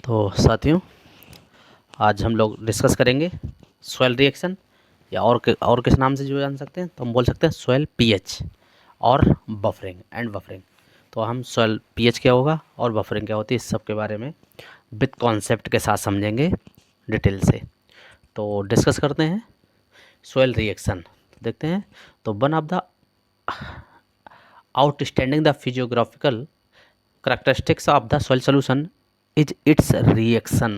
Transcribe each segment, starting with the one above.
तो साथियों, आज हम लोग डिस्कस करेंगे सॉइल रिएक्शन, या और किस नाम से जो जान सकते हैं, तो हम बोल सकते हैं सॉइल पीएच और बफरिंग एंड बफरिंग। तो हम सॉइल पीएच क्या होगा और बफरिंग क्या होती है, इस सब के बारे में विद कॉन्सेप्ट के साथ समझेंगे डिटेल से। तो डिस्कस करते हैं सॉइल रिएक्शन। देखते हैं, तो one of the outstanding the physiographical characteristics of the soil solution is it's reaction.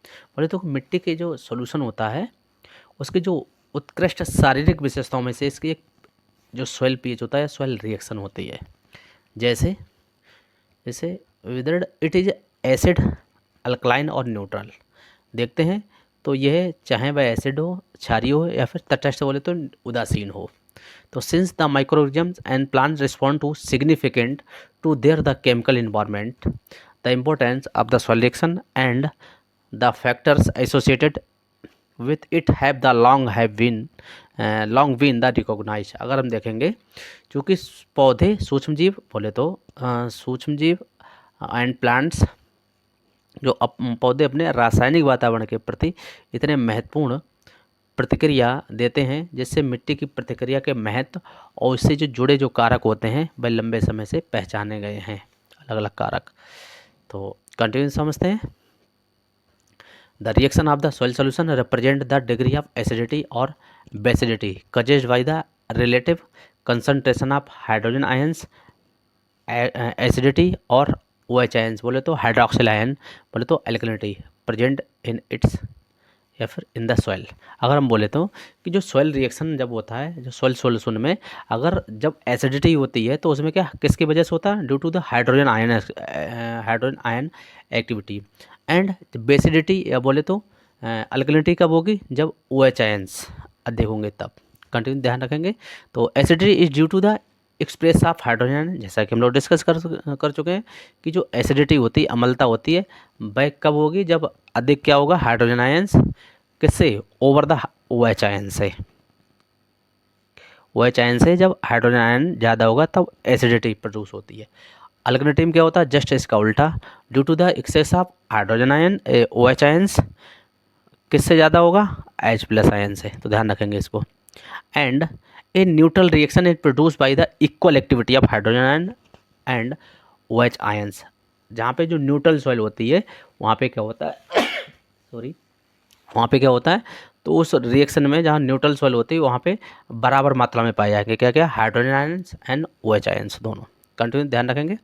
बोले तो मिट्टी के जो सॉल्यूशन होता है उसके जो उत्कृष्ट शारीरिक विशेषताओं में से इसकी एक जो सॉइल पीएच होता है, सॉइल रिएक्शन होती है। जैसे जैसे withered it is acid, alkaline और न्यूट्रल। देखते हैं तो यह चाहे वह एसिड हो, क्षारीय हो या फिर तटस्थ बोले तो उदासीन हो। तो since the microorganisms and plants respond to significant to their the chemical environment, the importance of the soil reaction and the factors associated with it have long been the recognized। अगर हम देखेंगे, चूँकि पौधे सूक्ष्मजीव बोले तो सूक्ष्मजीव एंड प्लांट्स जो पौधे अपने रासायनिक वातावरण के प्रति इतने महत्वपूर्ण प्रतिक्रिया देते हैं, जिससे मिट्टी की प्रतिक्रिया के महत्व और इससे जो जुड़े जो कारक होते हैं वह लंबे समय से पहचाने गए हैं, अलग अलग कारक। तो कंटिन्यू समझते हैं। The reaction of the soil solution represent the degree of acidity or basicity caused by the relative concentration of hydrogen ions, acidity और OH ions बोले तो हाइड्रोक्सिल आयन बोले तो alkalinity present in its या फिर इन the soil. अगर हम बोले तो कि जो सॉइल रिएक्शन जब होता है, जो सॉइल सॉल्यूशन में अगर जब एसिडिटी होती है तो उसमें क्या किसकी वजह से होता है, due to the hydrogen ion activity. And basicity या बोले तो अल्कलिनिटी कब होगी, जब OH आयन्स अधिक होंगे तब। कंटिन्यू ध्यान रखेंगे। तो acidity is due to the एक्सप्रेस ऑफ हाइड्रोजन, जैसा कि हम लोग डिस्कस कर चुके हैं कि जो एसिडिटी होती है, अम्लता होती है, वह कब होगी, जब अधिक क्या होगा हाइड्रोजन आयन्स किससे, ओवर द OH आयन से। OH आयन से जब हाइड्रोजन आयन ज़्यादा होगा तब एसिडिटी प्रोड्यूस होती है। अल्कलिनिटी में क्या होता है, जस्ट इसका उल्टा, due to the excess of hydrogen ion OH ions किससे ज़्यादा होगा, H+ आयन से। तो ध्यान रखेंगे इसको। And a neutral reaction is produce by the equal activity of hydrogen ion and OH ions. जहाँ पे जो न्यूट्रल सॉइल होती है वहाँ पे क्या होता है सॉरी वहाँ पे क्या होता है, तो उस रिएक्शन में जहाँ न्यूट्रल सॉइल होती है वहाँ पे बराबर मात्रा में पाए जाएंगे क्या क्या, hydrogen ions and OH ions दोनों। कंटिन्यू ध्यान रखेंगे।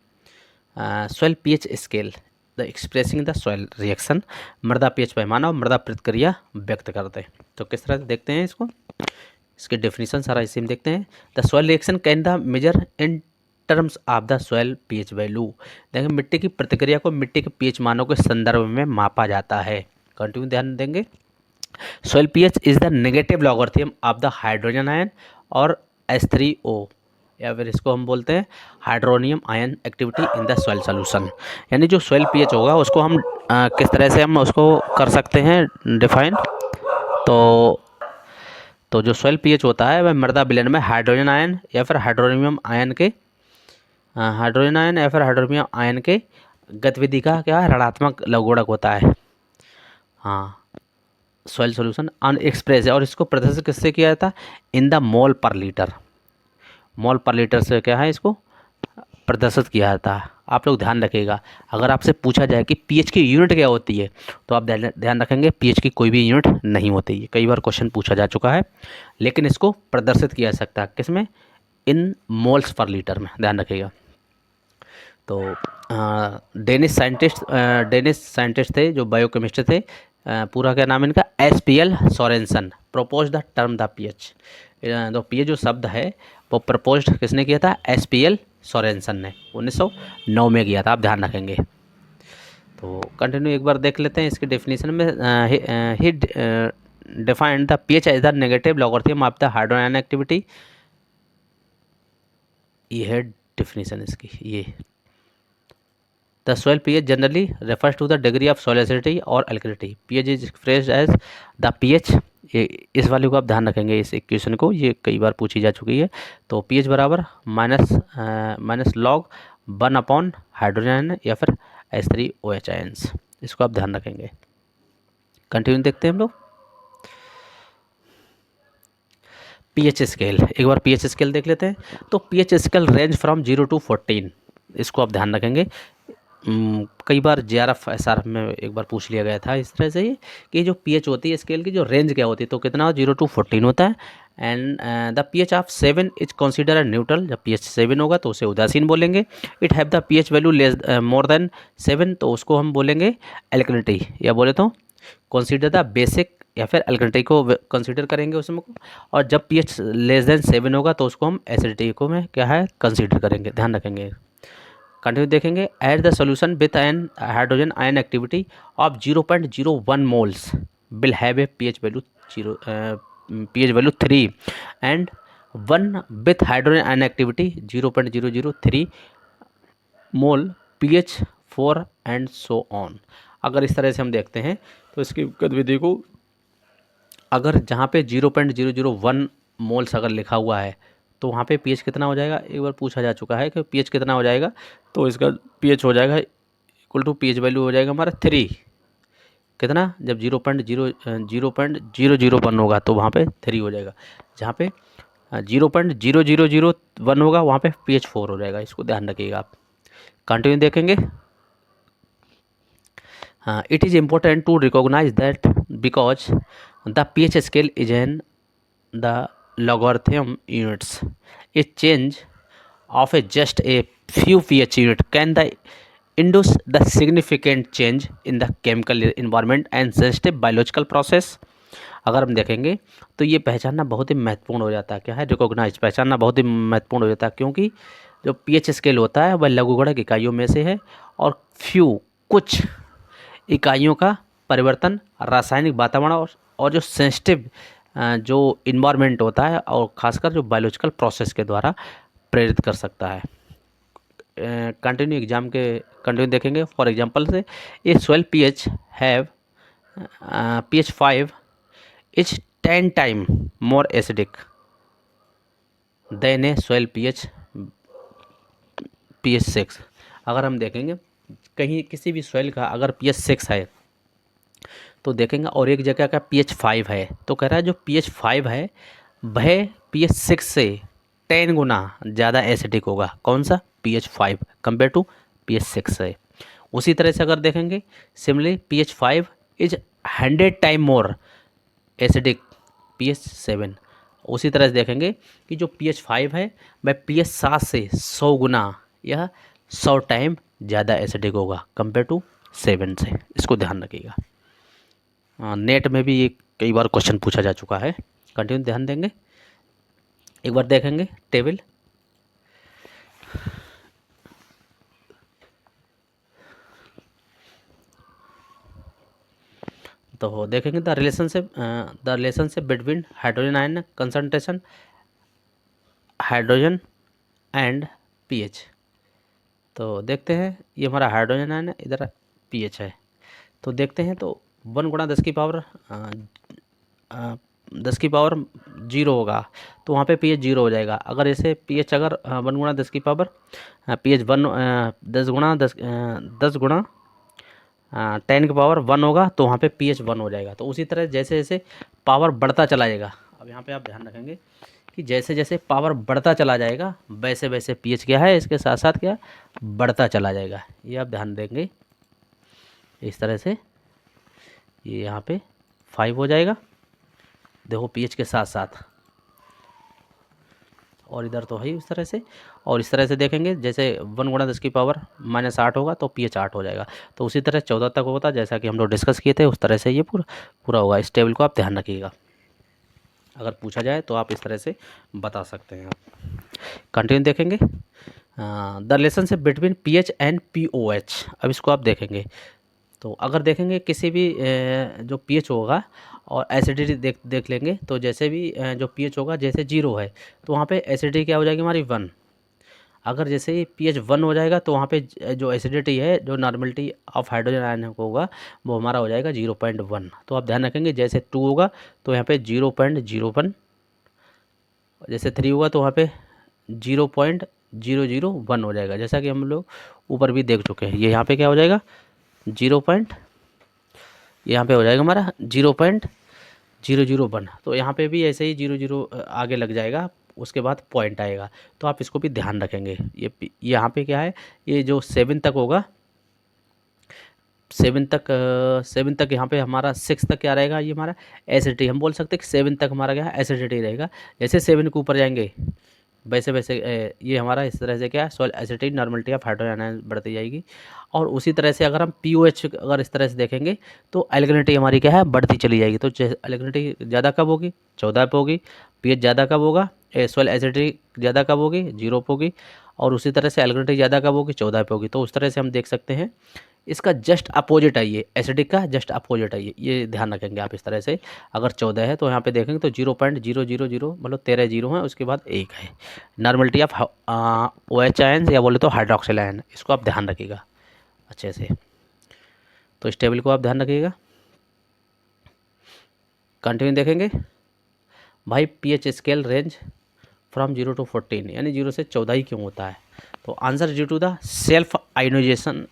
Soil pH scale the expressing the soil reaction, मृदा पीएच पैमाना और मृदा प्रतिक्रिया व्यक्त करते हैं। तो किस तरह से देखते हैं इसको, इसके डेफिनेशन सारा इसी में देखते हैं। The soil reaction can the major in terms of the soil pH value. देखें, मिट्टी की प्रतिक्रिया को मिट्टी के पीएच मानों के संदर्भ में मापा जाता है। कंटिन्यू ध्यान देंगे। Soil pH is the negative logarithm of the hydrogen ion और H3O, या फिर इसको हम बोलते हैं hydronium ion activity in the soil solution. यानी जो सॉइल पीएच होगा उसको हम किस तरह से हम उसको कर सकते हैं डिफाइन। तो जो सॉइल पीएच होता है वह मृदा विलयन में हाइड्रोजन आयन या फिर हाइड्रोनियम आयन के हाइड्रोनियम आयन के गतिविधि का क्या है, ऋणात्मक लघुगणक होता है। हाँ, सॉइल सॉल्यूशन अनएक्सप्रेस है और इसको प्रदर्शित किससे किया जाता है, इन द मोल पर लीटर। मोल पर लीटर से क्या है, इसको प्रदर्शित किया जाता है। आप लोग ध्यान रखिएगा, अगर आपसे पूछा जाए कि पीएच की यूनिट क्या होती है तो आप ध्यान रखेंगे पीएच की कोई भी यूनिट नहीं होती है। कई बार क्वेश्चन पूछा जा चुका है, लेकिन इसको प्रदर्शित किया जा सकता है किसमें, इन मोल्स पर लीटर में। ध्यान रखिएगा। तो डेनिश साइंटिस्ट थे जो बायोकेमिस्ट थे, पूरा क्या नाम इनका, SPL Sorensen, propose the term the pH. तो पीएच जो शब्द है वो प्रपोज किसने किया था, SPL सोरेनसन ने 1909 में किया था। आप ध्यान रखेंगे। तो कंटिन्यू एक बार देख लेते हैं इसके डेफिनेशन में। He defined the pH as the negative logarithm of the hydrogen ion activity. ये है डेफिनेशन इसकी। ये the soil pH generally refers to the degree of soil acidity और alkalinity. PH is expressed as the pH. ये इस value को आप ध्यान रखेंगे, इस इक्वेशन को, ये कई बार पूछी जा चुकी है। तो पीएच बराबर माइनस लॉग 1 अपॉन हाइड्रोजन या फिर H3OH आयन्स। इसको आप ध्यान रखेंगे। कंटिन्यू देखते हैं हम लोग। पीएच स्केल, एक बार पीएच स्केल देख लेते हैं। तो pH scale range from 0 to 14, इसको आप ध्यान रखेंगे। कई बार जेआरएफ एसआरएफ में एक बार पूछ लिया गया था इस तरह से ही कि जो पीएच होती है स्केल की जो रेंज क्या होती है, तो कितना 0 to 14 होता है। And the pH of 7 is consider neutral, जब पीएच 7 होगा तो उसे उदासीन बोलेंगे। It have the pH value less more than 7, तो उसको हम बोलेंगे एल्कलिनिटी, या बोले तो कंसीडर द बेसिक, या फिर एल्कलिनिटी को कंसीडर करेंगे उसमें। और जब पीएच लेस देन 7 होगा तो उसको हम एसिडिटी को में क्या है कंसीडर करेंगे, ध्यान रखेंगे। कंटिन्यू देखेंगे। At the solution with an hydrogen ion activity of 0.01 moles will have a pH value 3 and 1 with hydrogen ion activity 0.003 mole pH 4 and so on. अगर इस तरह से हम देखते हैं तो इसकी गतिविधि को, अगर जहाँ पे 0.001 मोल्स अगर लिखा हुआ है तो वहाँ पे पीएच कितना हो जाएगा, एक बार पूछा जा चुका है कि पीएच कितना हो जाएगा। तो इसका पीएच हो जाएगा इक्वल टू पीएच वैल्यू हो जाएगा हमारा 3, कितना, जब 0.001 होगा तो वहाँ पे 3 हो जाएगा। जहाँ पे 0.0001 होगा वहाँ पे पीएच 4 हो जाएगा, इसको ध्यान रखिएगा आप। कंटिन्यू देखेंगे। It is important to recognize that because the pH scale is in the logarithm units, a change of just a few pH unit can induce the significant change in the chemical environment and sensitive biological process। अगर हम देखेंगे तो ये पहचानना बहुत ही महत्वपूर्ण हो जाता है, क्या है, रिकॉग्नाइज, पहचानना बहुत ही महत्वपूर्ण हो जाता है, क्योंकि जो पीएच स्केल होता है वह लघुगणक इकाइयों में से है और कुछ इकाइयों का परिवर्तन रासायनिक वातावरण और जो सेंसिटिव जो इन्वायरमेंट होता है और खासकर जो बायोलॉजिकल प्रोसेस के द्वारा प्रेरित कर सकता है। कंटिन्यू देखेंगे। फॉर एग्जांपल से a soil pH have pH 5 is 10 time more acidic than a soil pH 6। अगर हम देखेंगे कहीं किसी भी सॉइल का अगर पीएच 6 है तो देखेंगे, और एक जगह का पीएच 5 है, तो कह रहा है जो पीएच 5 है वह पीएच 6 से 10 गुना ज़्यादा एसिडिक होगा। कौन सा, पीएच 5 कंपेयर टू पीएच 6 है। उसी तरह से अगर देखेंगे similarly pH 5 is 100 time more acidic pH 7। उसी तरह से देखेंगे कि जो पीएच 5 है वह पीएच 7 से 100 गुना या 100 टाइम ज़्यादा एसिडिक होगा कंपेयर टू 7 से, इसको ध्यान रखिएगा। नेट में भी ये कई बार क्वेश्चन पूछा जा चुका है। कंटिन्यू ध्यान देंगे। एक बार देखेंगे टेबल। तो देखेंगे the relationship between hydrogen ion concentration, hydrogen and pH. तो देखते हैं ये हमारा हाइड्रोजन आयन है, इधर पीएच है। तो देखते हैं तो 1 गुणा 10 की पावर 0 होगा तो वहाँ पे पीएच 0 हो जाएगा। अगर ऐसे पीएच अगर 1 गुणा 10 की पावर पीएच 10 गुणा 10 की पावर 1 होगा तो वहाँ पे पीएच 1 हो जाएगा। तो उसी तरह जैसे जैसे पावर बढ़ता चला जाएगा, अब यहाँ पे आप ध्यान रखेंगे कि जैसे जैसे पावर बढ़ता चला जाएगा वैसे वैसे पीएच क्या है इसके साथ साथ क्या बढ़ता चला जाएगा, ये आप ध्यान देंगे। इस तरह से ये यहाँ पे 5 हो जाएगा, देखो पीएच के साथ साथ, और इधर तो है इस तरह से। और इस तरह से देखेंगे जैसे 1 गुणा 10 की पावर -8 होगा तो पीएच 8 हो जाएगा। तो उसी तरह 14 तक होता जैसा कि हम लोग डिस्कस किए थे, उस तरह से ये पूरा होगा। इस टेबल को आप ध्यान रखिएगा, अगर पूछा जाए तो आप इस तरह से बता सकते हैं। कंटिन्यू देखेंगे। The relationship between pH and pOH, अब इसको आप देखेंगे। तो अगर देखेंगे किसी भी जो पीएच होगा और एसिडिटी देख लेंगे, तो जैसे भी जो पीएच होगा जैसे 0 है तो वहाँ पे एसिडिटी क्या हो जाएगी हमारी 1। अगर जैसे ही पीएच 1 हो जाएगा तो वहाँ पे जो एसिडिटी है, जो नॉर्मलिटी ऑफ हाइड्रोजन आयन होगा वो हमारा हो जाएगा 0.1। तो आप ध्यान रखेंगे जैसे 2 होगा तो यहाँ पे 0.01, जैसे 3 होगा तो वहाँ पे 0.001 हो जाएगा, जैसा कि हम लोग ऊपर भी देख चुके हैं। ये यहाँ पे क्या हो जाएगा 0.01 यहाँ पे हो जाएगा हमारा 0.001। तो यहाँ पे भी ऐसे ही 0 0 आगे लग जाएगा, उसके बाद पॉइंट आएगा। तो आप इसको भी ध्यान रखेंगे। ये यहाँ पे क्या है, ये जो 7 तक होगा, 7 तक यहाँ पे हमारा 6 तक क्या रहेगा, ये हमारा एसिडिटी। हम बोल सकते हैं कि 7 तक हमारा क्या है, एसिडिटी रहेगा। जैसे 7 के ऊपर जाएंगे वैसे वैसे ये हमारा इस तरह से क्या है, soil acidity, normality of hydrogen ion बढ़ती जाएगी। और उसी तरह से अगर हम पीओएच अगर इस तरह से देखेंगे तो एल्कलिनिटी हमारी क्या है, बढ़ती चली जाएगी। तो एल्कलिनिटी ज़्यादा कब होगी, 14 पे होगी। पीएच ज़्यादा कब होगा, सॉइल एसिडिटी ज़्यादा कब होगी, 0 पे होगी। और उसी तरह से एल्कलिनिटी ज़्यादा कब होगी, 14 पे होगी। तो उस तरह से हम देख सकते हैं। इसका जस्ट अपोजिट है, ये एसिडिक का जस्ट अपोजिट है, ये ध्यान रखेंगे आप इस तरह से। अगर 14 है तो यहाँ पे देखेंगे तो 0.000 मतलब 13 जीरो है, उसके बाद 1 है। Normality of O H ion या बोले तो हाइड्रोक्सिल आयन, इसको आप ध्यान रखिएगा अच्छे से। तो इस टेबल को आप ध्यान रखिएगा। कंटिन्यू देखेंगे भाई, pH scale range from 0 to 14, यानी 0 से 14 ही क्यों होता है। तो answer due to the self ionization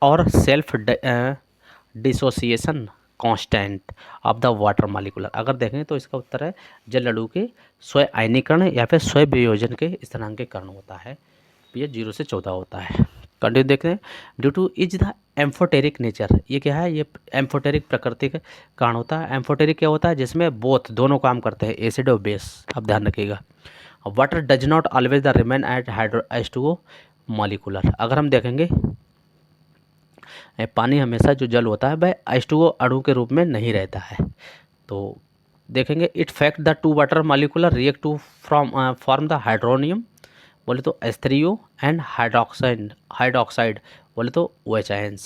और self dissociation constant of the water molecular. अगर देखें तो इसका उत्तर है जल अणु के स्वयं आयनीकरण या फिर स्वयं वियोजन के स्थिरांक के कारण होता है। पीएच 0 से 14 होता है। कंटिन्यू देखते हैं, due two is the amphoteric nature. ये क्या है, ये एम्फोटेरिक प्रकृति के कारण होता है। एम्फोटेरिक क्या होता है, जिसमें बोथ दोनों काम करते हैं, एसिड और बेस, आप ध्यान रखिएगा। Water does not always the remain at hydro H2O molecular. अगर हम देखेंगे पानी हमेशा जो जल होता है वह H2O अणु के रूप में नहीं रहता है। तो देखेंगे, it fact the two water molecular react to form the hydronium बोले तो H3O एंड हाइड्रोक्साइड बोले तो OH आयंस।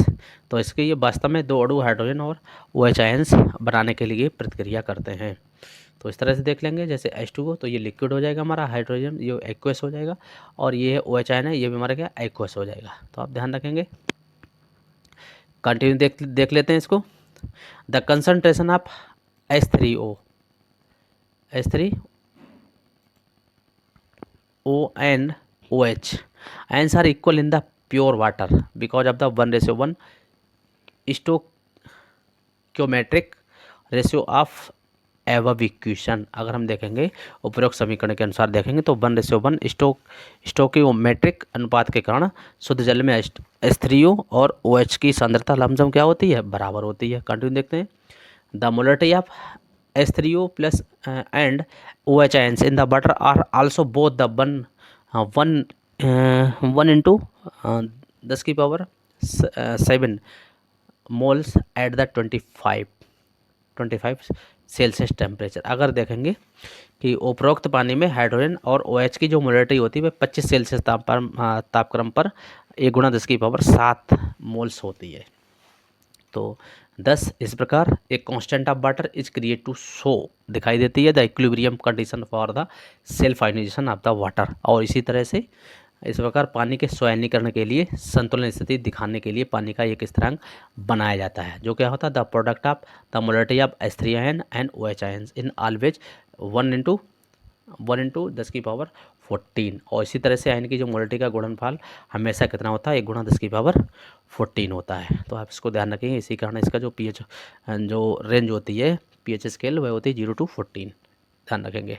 तो इसके ये वास्तव में दो अणु हाइड्रोजन और OH आयंस बनाने के लिए प्रतिक्रिया करते हैं। तो इस तरह से देख लेंगे, जैसे H2O तो ये लिक्विड हो जाएगा हमारा, हाइड्रोजन ये एक्वस हो जाएगा, और ये OH आयन है, ये भी हमारा क्या एक्वस हो जाएगा। तो आप ध्यान रखेंगे। कंटिन्यू देख लेते हैं इसको। The concentration of H3O and OH ions are equal in the pure water because of the 1:1 stoichiometric ratio of evocation. अगर हम देखेंगे उपरोक्त समीकरण के अनुसार देखेंगे तो 1:1 स्टोकियोमेट्रिक अनुपात के कारण शुद्ध जल में H3O और OH की सांद्रता लमसम क्या होती है, बराबर होती है। कंटिन्यू देखते हैं, the molarity of H3O plus and OH ions in the water are also both the 1 × 10⁻⁷ moles at the 25 Celsius temperature. अगर देखेंगे कि उपरोक्त पानी में हाइड्रोजन और OH की जो मोलरिटी होती है वह 25 सेल्सियस तापक्रम पर 1 × 10⁻⁷ मोल्स होती है। तो 10 इस प्रकार एक constant of water is create to show दिखाई देती है the equilibrium condition for the self ionisation of the water. और इसी तरह से इस प्रकार पानी के स्वयनीकरण के लिए संतुलन स्थिति दिखाने के लिए पानी का एक स्थिरांक बनाया जाता है, जो क्या होता है, the product of the molarity of H3 ion and OH ions in always 1 × 10⁻14। और इसी तरह से आयन की जो मोलरिटी का गुणनफल हमेशा कितना होता है, 1 × 10⁻14 होता है। तो आप इसको ध्यान रखेंगे। इसी कारण इसका जो पीएच जो रेंज होती है पीएच स्केल वह होती है 0 to 14, ध्यान रखेंगे।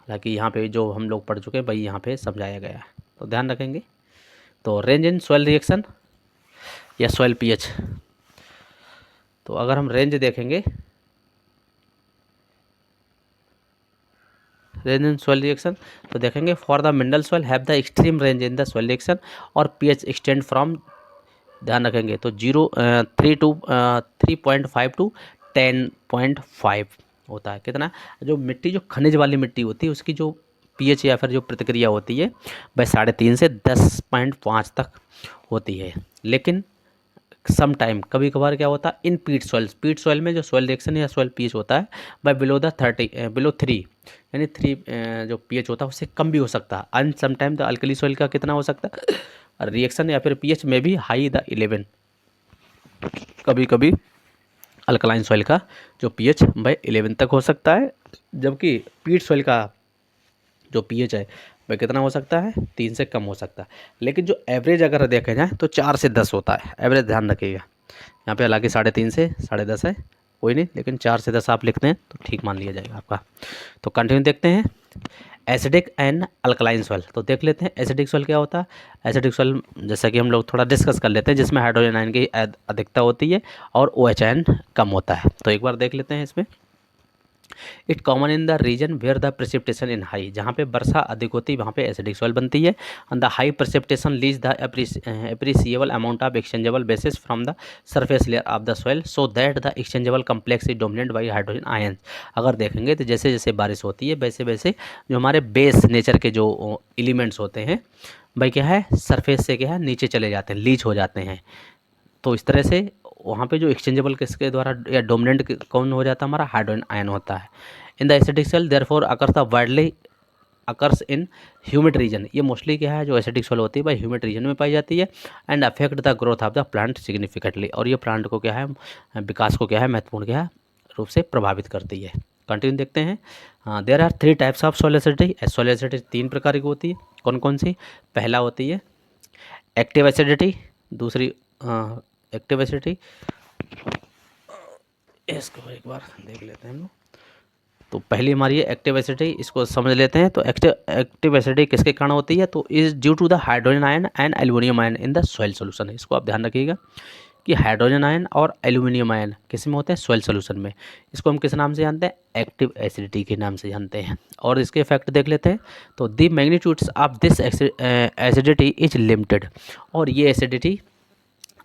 हालांकि यहाँ पे जो हम लोग पढ़ चुके हैं भाई, यहाँ पे समझाया गया है, तो ध्यान रखेंगे। तो रेंज इन सॉइल रिएक्शन या सॉइल पीएच, तो अगर हम रेंज देखेंगे, रेंज इन सॉइल रिएक्शन, तो देखेंगे for the mineral soil have the extreme range in the soil reaction और पीएच एक्सटेंड फ्रॉम, ध्यान रखेंगे, तो 3.5 to 10.5 होता है। कितना, जो मिट्टी जो खनिज वाली मिट्टी होती है उसकी जो पीएच या फिर जो प्रतिक्रिया होती है वह 3.5 से 10.5 तक होती है। लेकिन सम टाइम कभी कभार क्या होता है, इन पीट सॉइल में जो सॉइल रिएक्शन या सॉइल पीएच होता है वह बिलो 3 यानी 3 जो पीएच होता है उससे कम भी हो सकता है। And some time the alkali soil का कितना हो सकता है रिएक्शन या फिर पीएच में भी हाई द 11, कभी कभी अल्कलाइन सॉइल का जो पीएच वह 11 तक हो सकता है, जबकि पीट सॉइल का जो पीएच है वह कितना हो सकता है, 3 से कम हो सकता है। लेकिन जो एवरेज अगर देखा जाए तो 4 से 10 होता है एवरेज, ध्यान रखिएगा। यहाँ पे हालांकि 3.5 से 10.5 है, कोई नहीं, लेकिन 4 से 10 आप लिखते हैं तो ठीक मान लिया जाएगा आपका। तो कंटिन्यू देखते हैं। एसिडिक एंड अल्कलाइन सॉइल, तो देख लेते हैं एसिडिक सॉइल क्या होता है। एसिडिक सॉइल जैसा कि हम लोग थोड़ा डिस्कस कर लेते हैं, जिसमें हाइड्रोजन आयन की अधिकता होती है और OH आयन कम होता है। तो एक बार देख लेते हैं इसमें। It common in the region where the precipitation in high, जहाँ पे वर्षा अधिक होती है वहाँ पे एसिडिक सॉइल बनती है। And the high precipitation lease the appreciable amount of exchangeable basis from the surface layer of the soil so that the exchangeable complex is dominate by hydrogen ion. अगर देखेंगे तो जैसे जैसे बारिश होती है वैसे वैसे जो हमारे बेस नेचर के जो एलिमेंट्स होते हैं भाई क्या है, सरफेस से क्या है नीचे चले जाते हैं, लीच हो जाते हैं। तो इस तरह से वहाँ पे जो एक्सचेंजेबल किसके द्वारा या डोमिनेंट कौन हो जाता है, हमारा हाइड्रोजन आयन होता है। In the acidic cell therefore occurs the widely occurs in humid region, ये मोस्टली क्या है जो एसिडिक सोल होती है भाई ह्यूमिड रीजन में पाई जाती है। And affect the growth of the plant significantly, और ये प्लांट को क्या है, विकास को क्या है, महत्वपूर्ण क्या है रूप से प्रभावित करती है। कंटिन्यू देखते हैं। There are 3 types of soil acidity. Soil acidity 3 प्रकार की होती है। कौन कौन सी? पहला होती है एक्टिव एसिडिटी, दूसरी एक्टिव एसिडिटी, इसको एक बार देख लेते हैं हम लोग। तो पहली हमारी है एक्टिव एसिडिटी, इसको समझ लेते हैं। तो एक्टिव एसिडिटी किसके कारण होती है? तो is due to the hydrogen ion and aluminium ion in the soil solution. इसको आप ध्यान रखिएगा कि हाइड्रोजन आयन और एल्यूमिनियम आयन किस में होते हैं? सॉइल सोल्यूशन में। इसको हम किस नाम से जानते हैं? एक्टिव एसिडिटी के नाम से जानते हैं। और इसके इफेक्ट देख लेते हैं। तो the magnitudes of this acidity is limited, और ये एसिडिटी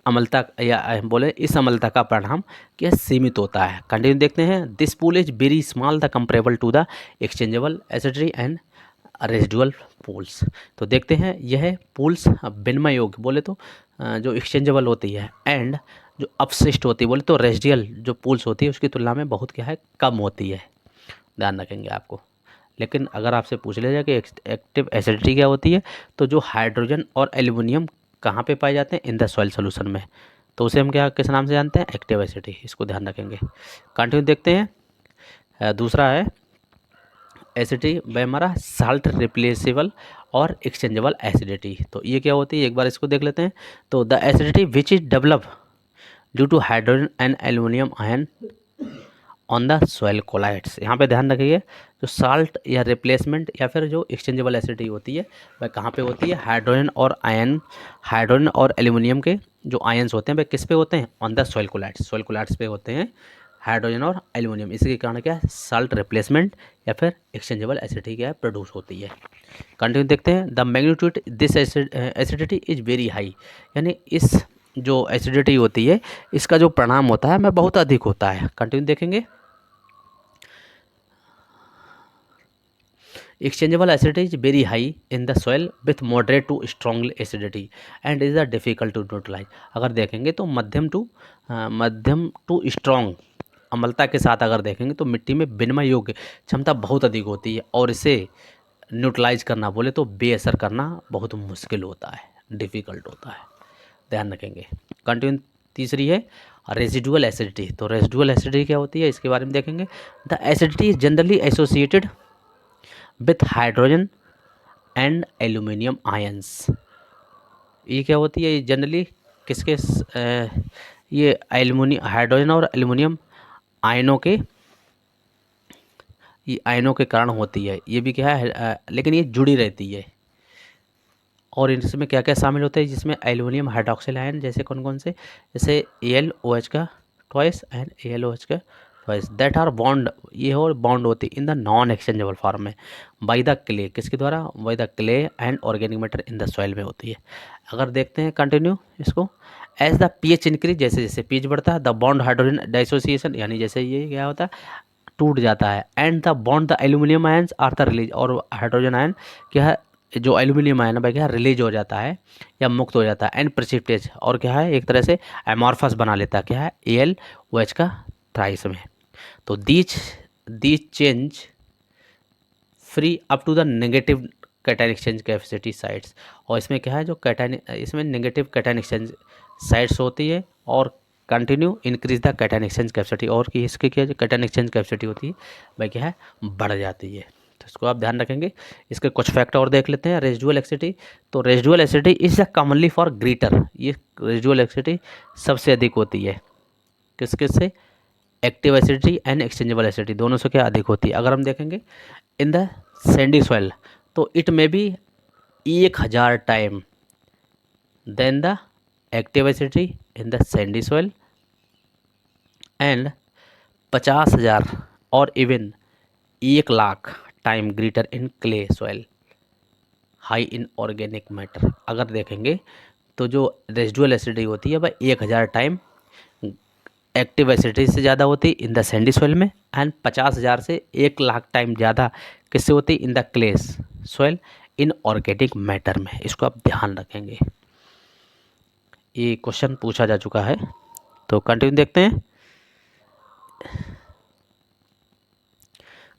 अम्लता या बोले इस अम्लता का परिणाम क्या सीमित होता है। कंटिन्यू देखते हैं। This pool is very small the comparable to the exchangeable acidity and residual pools. तो देखते हैं यह पूल्स विनिमय योग्य बोले तो जो एक्सचेंजेबल होती है एंड जो अपशिष्ट होती है बोले तो रेजिडुअल जो पूल्स होती है उसकी तुलना में बहुत क्या है, कम होती है। ध्यान रखेंगे आपको। लेकिन अगर आपसे पूछ लिया जाए कि एक्टिव एसिडिटी क्या होती है, तो जो हाइड्रोजन और एल्यूमिनियम कहाँ पे पाए जाते हैं? इन द सॉइल सोल्यूशन में। तो उसे हम क्या किस नाम से जानते हैं? Active acidity. इसको ध्यान रखेंगे। कंटिन्यू देखते हैं। दूसरा है एसिडिटी बाय हमारा साल्ट रिप्लेसेबल और एक्सचेंजेबल एसिडिटी। तो ये क्या होती है, एक बार इसको देख लेते हैं। तो the acidity which is develop due to hydrogen and aluminium ion on the soil colloids. यहाँ पे ध्यान रखिए जो साल्ट या रिप्लेसमेंट या फिर जो एक्सचेंजेबल एसिडिटी होती है वह कहाँ पे होती है? हाइड्रोजन और एल्यूमिनियम के जो आयन्स होते हैं वह किस पे होते हैं? On the soil colloids. Soil colloids पे होते हैं हाइड्रोजन और एल्यूमिनियम। इसके कारण क्या है? साल्ट रिप्लेसमेंट या फिर एक्सचेंजेबल एसिडिटी क्या है, प्रोड्यूस होती है। कंटिन्यू देखते हैं। The magnitude this acidity is very high, यानी इस जो एसिडिटी होती है इसका जो परिणाम होता है वह बहुत अधिक होता है। कंटिन्यू देखेंगे। Exchangeable acidity is very high in the soil with moderate to strong acidity and is a difficult to neutralise. अगर देखेंगे तो मध्यम टू स्ट्रॉन्ग अम्लता के साथ अगर देखेंगे तो मिट्टी में विनिमय योग्य क्षमता बहुत अधिक होती है और इसे न्यूट्रलाइज करना बोले तो बेअसर करना बहुत मुश्किल होता है, डिफ़िकल्ट होता है। ध्यान रखेंगे। कंटिन्यू तीसरी है रेजिडुअल एसिडिटी। तो रेजिडुअल एसिडिटी क्या होती है इसके बारे में देखेंगे। The acidity is generally associated with hydrogen and aluminium ions. ये क्या होती है? ये जनरली किसके ये हाइड्रोजन और एल्यूमिनियम आयनों के कारण होती है। ये भी क्या है लेकिन ये जुड़ी रहती है। और इसमें क्या क्या शामिल होते हैं? जिसमें एल्यूमिनियम हाइड्रोक्सिल आयन जैसे कौन कौन से, जैसे AlOH का ट्वाइस एंड AlOH का ट्वाइस दैट आर बॉन्ड, ये और बॉन्ड होती है in the non exchangeable form में बाय द क्ले। किसके द्वारा? By the clay and organic matter in the soil में होती है। अगर देखते हैं कंटिन्यू इसको। एज द pH इंक्रीज, जैसे जैसे pH बढ़ता है द बॉन्ड हाइड्रोजन डाइसोसिएशन, यानी जैसे ये क्या होता है टूट जाता है। And the bond the aluminium ions are the release, और हाइड्रोजन आयन क्या है जो एल्यूमिनियम आयन है क्या रिलीज हो जाता है या मुक्त हो जाता है एंड प्रेसिपिटेट, और क्या है एक तरह से एमॉर्फस बना लेता है क्या है AlOH का थ्राइस में। तो these change free up to the negative cation exchange capacity sites. और इसमें क्या है जो कैटायन, इसमें नेगेटिव कैटायन एक्सचेंज साइट्स होती है और continue increase the cation exchange capacity, और कि इसकी क्या जो कैटायन एक्सचेंज कैपेसिटी होती है वह क्या है बढ़ जाती है। तो इसको आप ध्यान रखेंगे। इसके कुछ फैक्ट और देख लेते हैं। रेजिडुअल एसिडिटी, तो residual acidity is commonly for greater, ये रेजिडुअल एसिडिटी सबसे अधिक होती है किस किस से, active acidity and exchangeable acidity, दोनों से क्या अधिक होती है। अगर हम देखेंगे इन द सैंडी सॉइल, तो it may be 1000 time than the active acidity in the sandy soil and 50,000 और even 1,00,000 time greater in clay soil high in organic matter. अगर देखेंगे तो जो रेजिडुअल एसिडिटी होती है वह 1000 टाइम एक्टिव एसिडिटी से ज़्यादा होती है इन द सैंडी सॉइल में, एंड 50,000 से 1,00,000 टाइम ज़्यादा किससे होती है, in the clay soil in organic matter में। इसको आप ध्यान रखेंगे, ये क्वेश्चन पूछा जा चुका है। तो कंटिन्यू देखते हैं।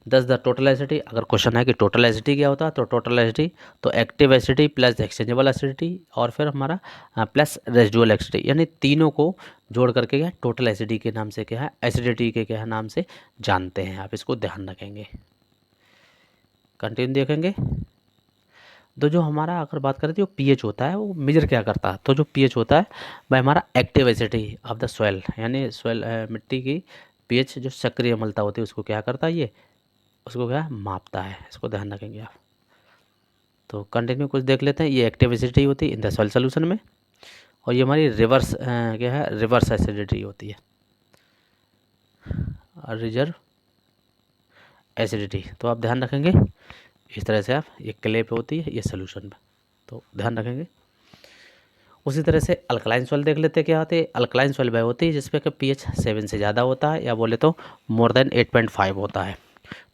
दस द टोटल एसिडिटी, अगर क्वेश्चन है कि टोटल एसिडिटी क्या होता है, तो टोटल एसिडिटी तो active acidity plus exchangeable acidity और फिर हमारा प्लस रेजिडुअल एसिडिटी, यानी तीनों को जोड़ करके क्या टोटल एसिडिटी के नाम से क्या है, एसिडिटी के क्या नाम से जानते हैं। आप इसको ध्यान रखेंगे। कंटिन्यू देखेंगे। तो जो हमारा अगर बात करें तो पीएच होता है वो मेजर क्या करता है, तो जो पीएच होता है वह हमारा active acidity of the soil, यानी सॉइल मिट्टी की पीएच जो सक्रिय अम्लता होती है उसको क्या करता है, ये उसको क्या मापता है। इसको ध्यान रखेंगे आप। तो कंटिन्यू कुछ देख लेते हैं। ये एक्टिव एसिडिटी होती है इन द सॉइल सोल्यूशन में, और ये हमारी रिवर्स क्या है, रिवर्स एसिडिटी होती है, रिजर्व एसिडिटी। तो आप ध्यान रखेंगे इस तरह से। आप ये क्ले पे होती है, ये सोल्यूशन में, तो ध्यान रखेंगे। उसी तरह से अल्कलाइन सॉइल देख लेते हैं क्या होते हैं। अल्कलाइन सॉइल वह होती है जिसपे कि पीएच 7 से ज़्यादा होता है, या बोले तो मोर देन 8.5 होता है।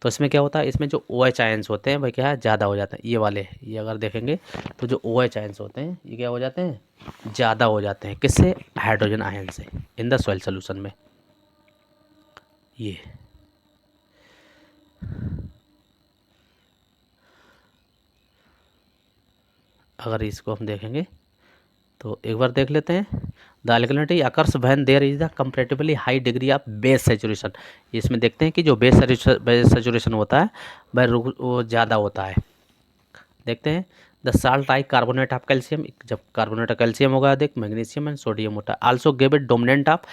तो इसमें क्या होता है, इसमें जो OH आयंस होते हैं वह क्या है, ज़्यादा हो जाते हैं। ये वाले, ये अगर देखेंगे तो जो OH आयंस होते हैं ये क्या हो जाते हैं, ज़्यादा हो जाते हैं किससे, हाइड्रोजन आयन से इन द सॉइल सोल्यूशन में। ये अगर इसको हम देखेंगे तो एक बार देख लेते हैं। The alkalinity occurs when there is the comparatively high degree of base saturation. इसमें देखते हैं कि जो बेस सैचुरेशन होता है वह वो ज़्यादा होता है। देखते हैं। The salt I carbonate of calcium, जब कार्बोनेट ऑफ कैल्शियम होगा अधिक, मैग्नीशियम एंड सोडियम होता है। Also give it dominant of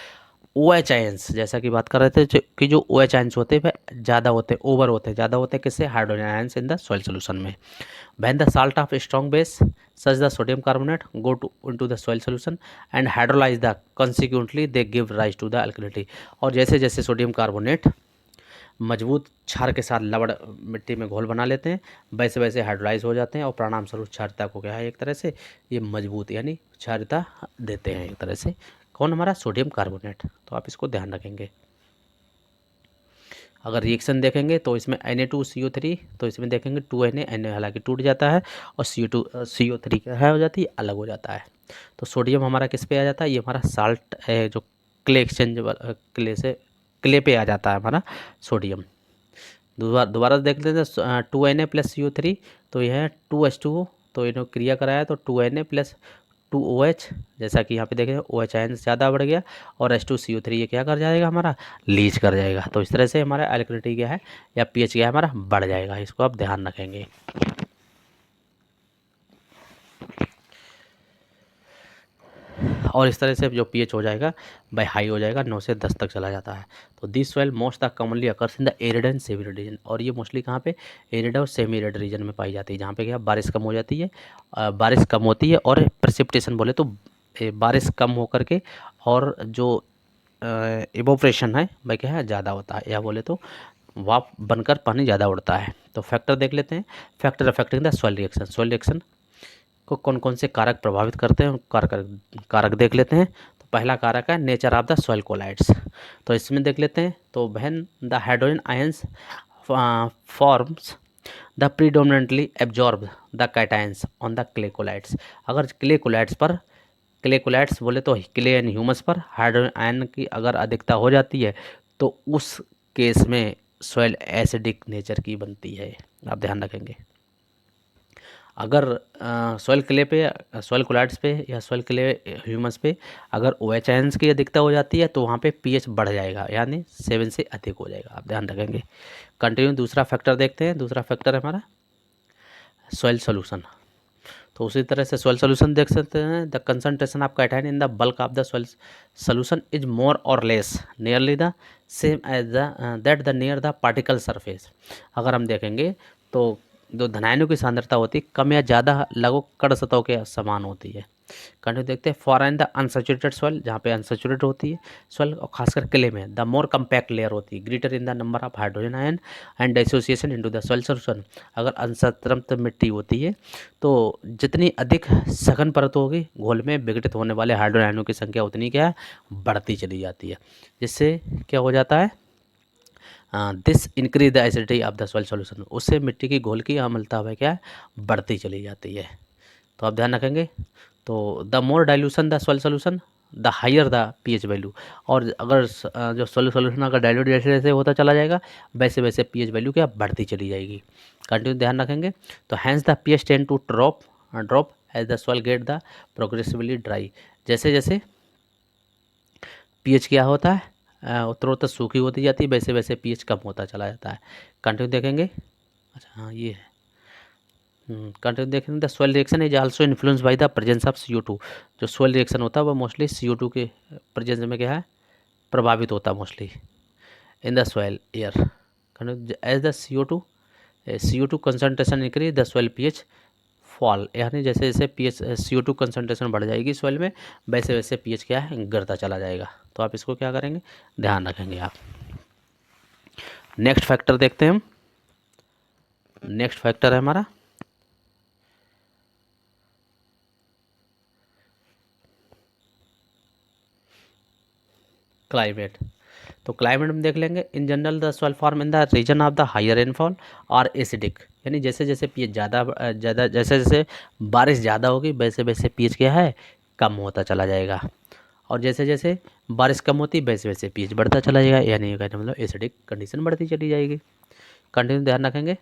OH ions, जैसा कि बात कर रहे थे कि जो OH आयंस होते हैं वह ज़्यादा होते हैं, ओवर होते हैं, ज़्यादा होते हैं किससे, hydrogen ions in the soil solution में। When the salt of a strong base such the sodium carbonate go into the soil solution and hydrolyze the, consequently they give rise to the alkalinity। और जैसे जैसे sodium carbonate मजबूत क्षार के साथ लवड़ मिट्टी में घोल बना लेते हैं, वैसे वैसे हाइड्रोलाइज हो जाते हैं और परिणाम स्वरूप क्षारिता को क्या है, एक तरह से ये मजबूत यानी क्षारिता देते हैं एक तरह से। कौन, हमारा सोडियम कार्बोनेट। तो आप इसको ध्यान रखेंगे। अगर रिएक्शन देखेंगे तो इसमें Na2CO3, तो इसमें देखेंगे 2Na हालांकि टूट जाता है और CO3 क्या है हो जाती है, अलग हो जाता है। तो सोडियम हमारा किस पे आ जाता है, ये हमारा साल्ट जो क्ले एक्सचेंजेबल क्ले पे आ जाता है हमारा सोडियम। दोबारा देख लेते हैं। 2Na + CO3, तो यह है 2H2O, तो इन्होंने क्रिया कराया तो 2Na + 2OH, जैसा कि यहाँ पे देखें OH आयन ज़्यादा बढ़ गया और H2CO3 ये क्या कर जाएगा, हमारा लीच कर जाएगा। तो इस तरह से हमारा अल्कलिनिटी क्या है या पीएच क्या है, हमारा बढ़ जाएगा। इसको आप ध्यान रखेंगे। और इस तरह से जो पीएच हो जाएगा बाय हाई हो जाएगा, 9 से 10 तक चला जाता है। तो this soil most the commonly occurs in the arid and semi arid region, और ये मोस्टली कहाँ पे, एरिड और सेमी एरिड रीजन में पाई जाती है, जहाँ पे क्या बारिश कम हो जाती है, बारिश कम होती है और प्रेसिपिटेशन बोले तो बारिश कम होकर के और जो इवोपरेशन है वह क्या है, ज़्यादा होता है, या बोले तो वाप बनकर पानी ज़्यादा उड़ता है। तो फैक्टर देख लेते हैं। Factor affecting the soil reaction, soil reaction को कौन कौन से कारक प्रभावित करते हैं, कारक देख लेते हैं। तो पहला कारक है nature of the soil colloids, तो इसमें देख लेते हैं। तो when the hydrogen ions forms the predominantly absorb the cations on the clay colloids, अगर क्ले कोलाइड्स पर, क्ले कोलाइड्स बोले तो क्ले एंड ह्यूमस पर हाइड्रोजन आयन की अगर अधिकता हो जाती है तो उस केस में सॉइल एसिडिक नेचर की बनती है। आप ध्यान रखेंगे। अगर सॉइल क्ले पे, सॉइल कोलाइड्स पे या सॉइल क्ले ह्यूमस पे अगर OH की अधिकता हो जाती है तो वहाँ पे pH बढ़ जाएगा, यानी 7 से अधिक हो जाएगा, आप ध्यान रखेंगे। कंटिन्यू दूसरा फैक्टर देखते हैं। दूसरा फैक्टर है हमारा सॉइल सोल्यूशन। तो उसी तरह से सॉइल सोल्यूशन देख सकते हैं। The concentration of cation in the bulk of the soil solution is more और less nearly the same as the that the near the particle surface. अगर हम देखेंगे तो जो धनायनों की सांद्रता होती है कम या ज़्यादा लगभग कण सतहों के समान होती है। कंटिन्यू देखते हैं। For in the unsaturated soil, जहाँ पे अनसेचुरेटेड होती है सॉइल और खासकर क्ले में, द मोर कम्पैक्ट लेयर होती है, greater in the number of hydrogen ion and association into the soil solution. अगर अनसंतृप्त मिट्टी होती है तो जितनी अधिक सघन परत होगी घोल में विघटित होने वाले हाइड्रोजन आयनों की संख्या उतनी क्या है, बढ़ती चली जाती है। जिससे क्या हो जाता है, this increase the acidity of the soil solution. उससे मिट्टी की घोल की अम्लता है क्या है, बढ़ती चली जाती है। तो आप ध्यान रखेंगे। तो the more dilution the soil solution the higher the pH value. और अगर जो सोल्यूशन अगर डाइल्यूट जैसे जैसे होता चला जाएगा वैसे वैसे pH वैल्यू क्या बढ़ती चली जाएगी। कंटिन्यू ध्यान रखेंगे। तो hence the pH tend to drop as the soil get the progressively dry. जैसे जैसे pH क्या होता है, उत्तरोत्तर सूखी होती जाती है, वैसे वैसे pH कम होता चला जाता है। कंटिन्यू देखेंगे। अच्छा हाँ ये है। कंटिन्यू देखेंगे। The soil reaction is also influence by the presence of CO2। जो सॉइल रिएक्शन होता है वो मोस्टली CO2 के प्रेजेंस में क्या है, प्रभावित होता है mostly in the soil air. As the CO2 concentration increase the soil pH fall, यानी जैसे जैसे pH CO2 कंसनट्रेशन बढ़ जाएगी सॉइल में वैसे वैसे pH क्या है, गिरता चला जाएगा। तो आप इसको क्या करेंगे, ध्यान रखेंगे आप। नेक्स्ट फैक्टर देखते हैं हम। नेक्स्ट फैक्टर है हमारा क्लाइमेट। तो क्लाइमेट में देख लेंगे। In general the soil form in the region of the higher rainfall और एसिडिक, यानी जैसे जैसे pH ज़्यादा जैसे जैसे बारिश ज़्यादा होगी वैसे वैसे pH क्या है, कम होता चला जाएगा। और जैसे जैसे बारिश कम होती वैसे वैसे pH बढ़ता चला जाएगा, यानी कहने मतलब एसिडिक कंडीशन बढ़ती चली जाएगी। कंटिन्यू ध्यान रखेंगे।